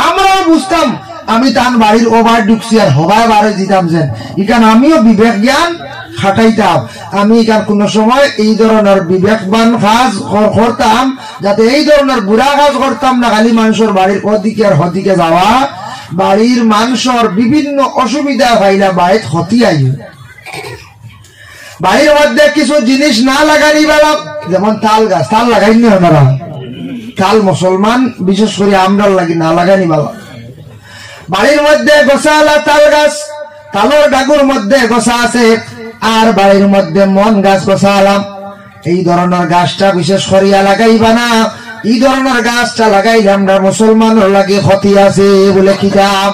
আমরা বুঝতাম আমি তান বাড়ির ওভার ঢুকছি আর হবায় বারে দিতাম যেন ইকান আমিও বিবেক জ্ঞান খাটাইতাম আমি ইকান কোন সময় এই ধরনের বিবেকবান কাজ করতাম যাতে এই ধরনের বুড়া কাজ করতাম না খালি মানুষের বাড়ির ওদিকে আর হদিকে যাওয়া বাড়ির মানুষের বিভিন্ন অসুবিধা পাইলা বাড়ির ক্ষতি আই বাড়ির মধ্যে কিছু জিনিস না লাগানি বেলা যেমন তাল গাছ তাল লাগাইনি আপনারা তাল মুসলমান বিশেষ করে আমরা লাগি না লাগানি বেলা বাড়ির মধ্যে গোসালা তাল গাছ তালর ডাগুর মধ্যে গোসা আছে আর বাড়ির মধ্যে মন গাছ গোসালাম এই ধরনের গাছটা বিশেষ করিয়া লাগাইবা না এই ধরনের গাছটা লাগাইলে আমরা মুসলমানের লাগে ক্ষতি আছে বলে কিতাব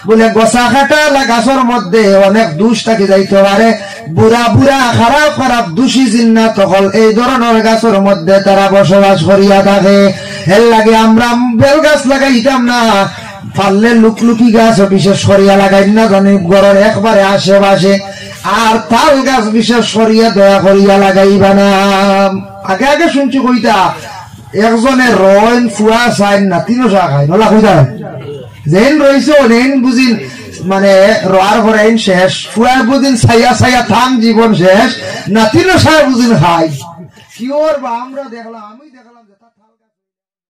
বলে গোসা খাটা গাছের মধ্যে অনেক দুষ থাকি যাইতে পারে বুড়া বুড়া খারাপ খারাপ দোষী জিন্নাত হল এই ধরনের গাছের মধ্যে তারা বসবাস করিয়া থাকে এর লাগে আমরা বেল গাছ লাগাইতাম না পারলে লুকলুকি গাছ বিশেষ করিয়া লাগাই না জানি ঘরের একবারে আশেপাশে আর তাল গাছ বিশেষ করিয়া দয়া করিয়া লাগাইবা না আগে আগে শুনছি কইতা একজনে রয়েন ফুয়া চাইন না তিনও চা খায় নলা কইতা যেন রয়েছে অনেন বুঝিন মানে রোয়ার পরে শেষ ফুয়ার বুঝিন ছাইয়া ছাইয়া থাম জীবন শেষ না তিনও চা বুঝিন খাই কিওর বা আমরা দেখলাম আমি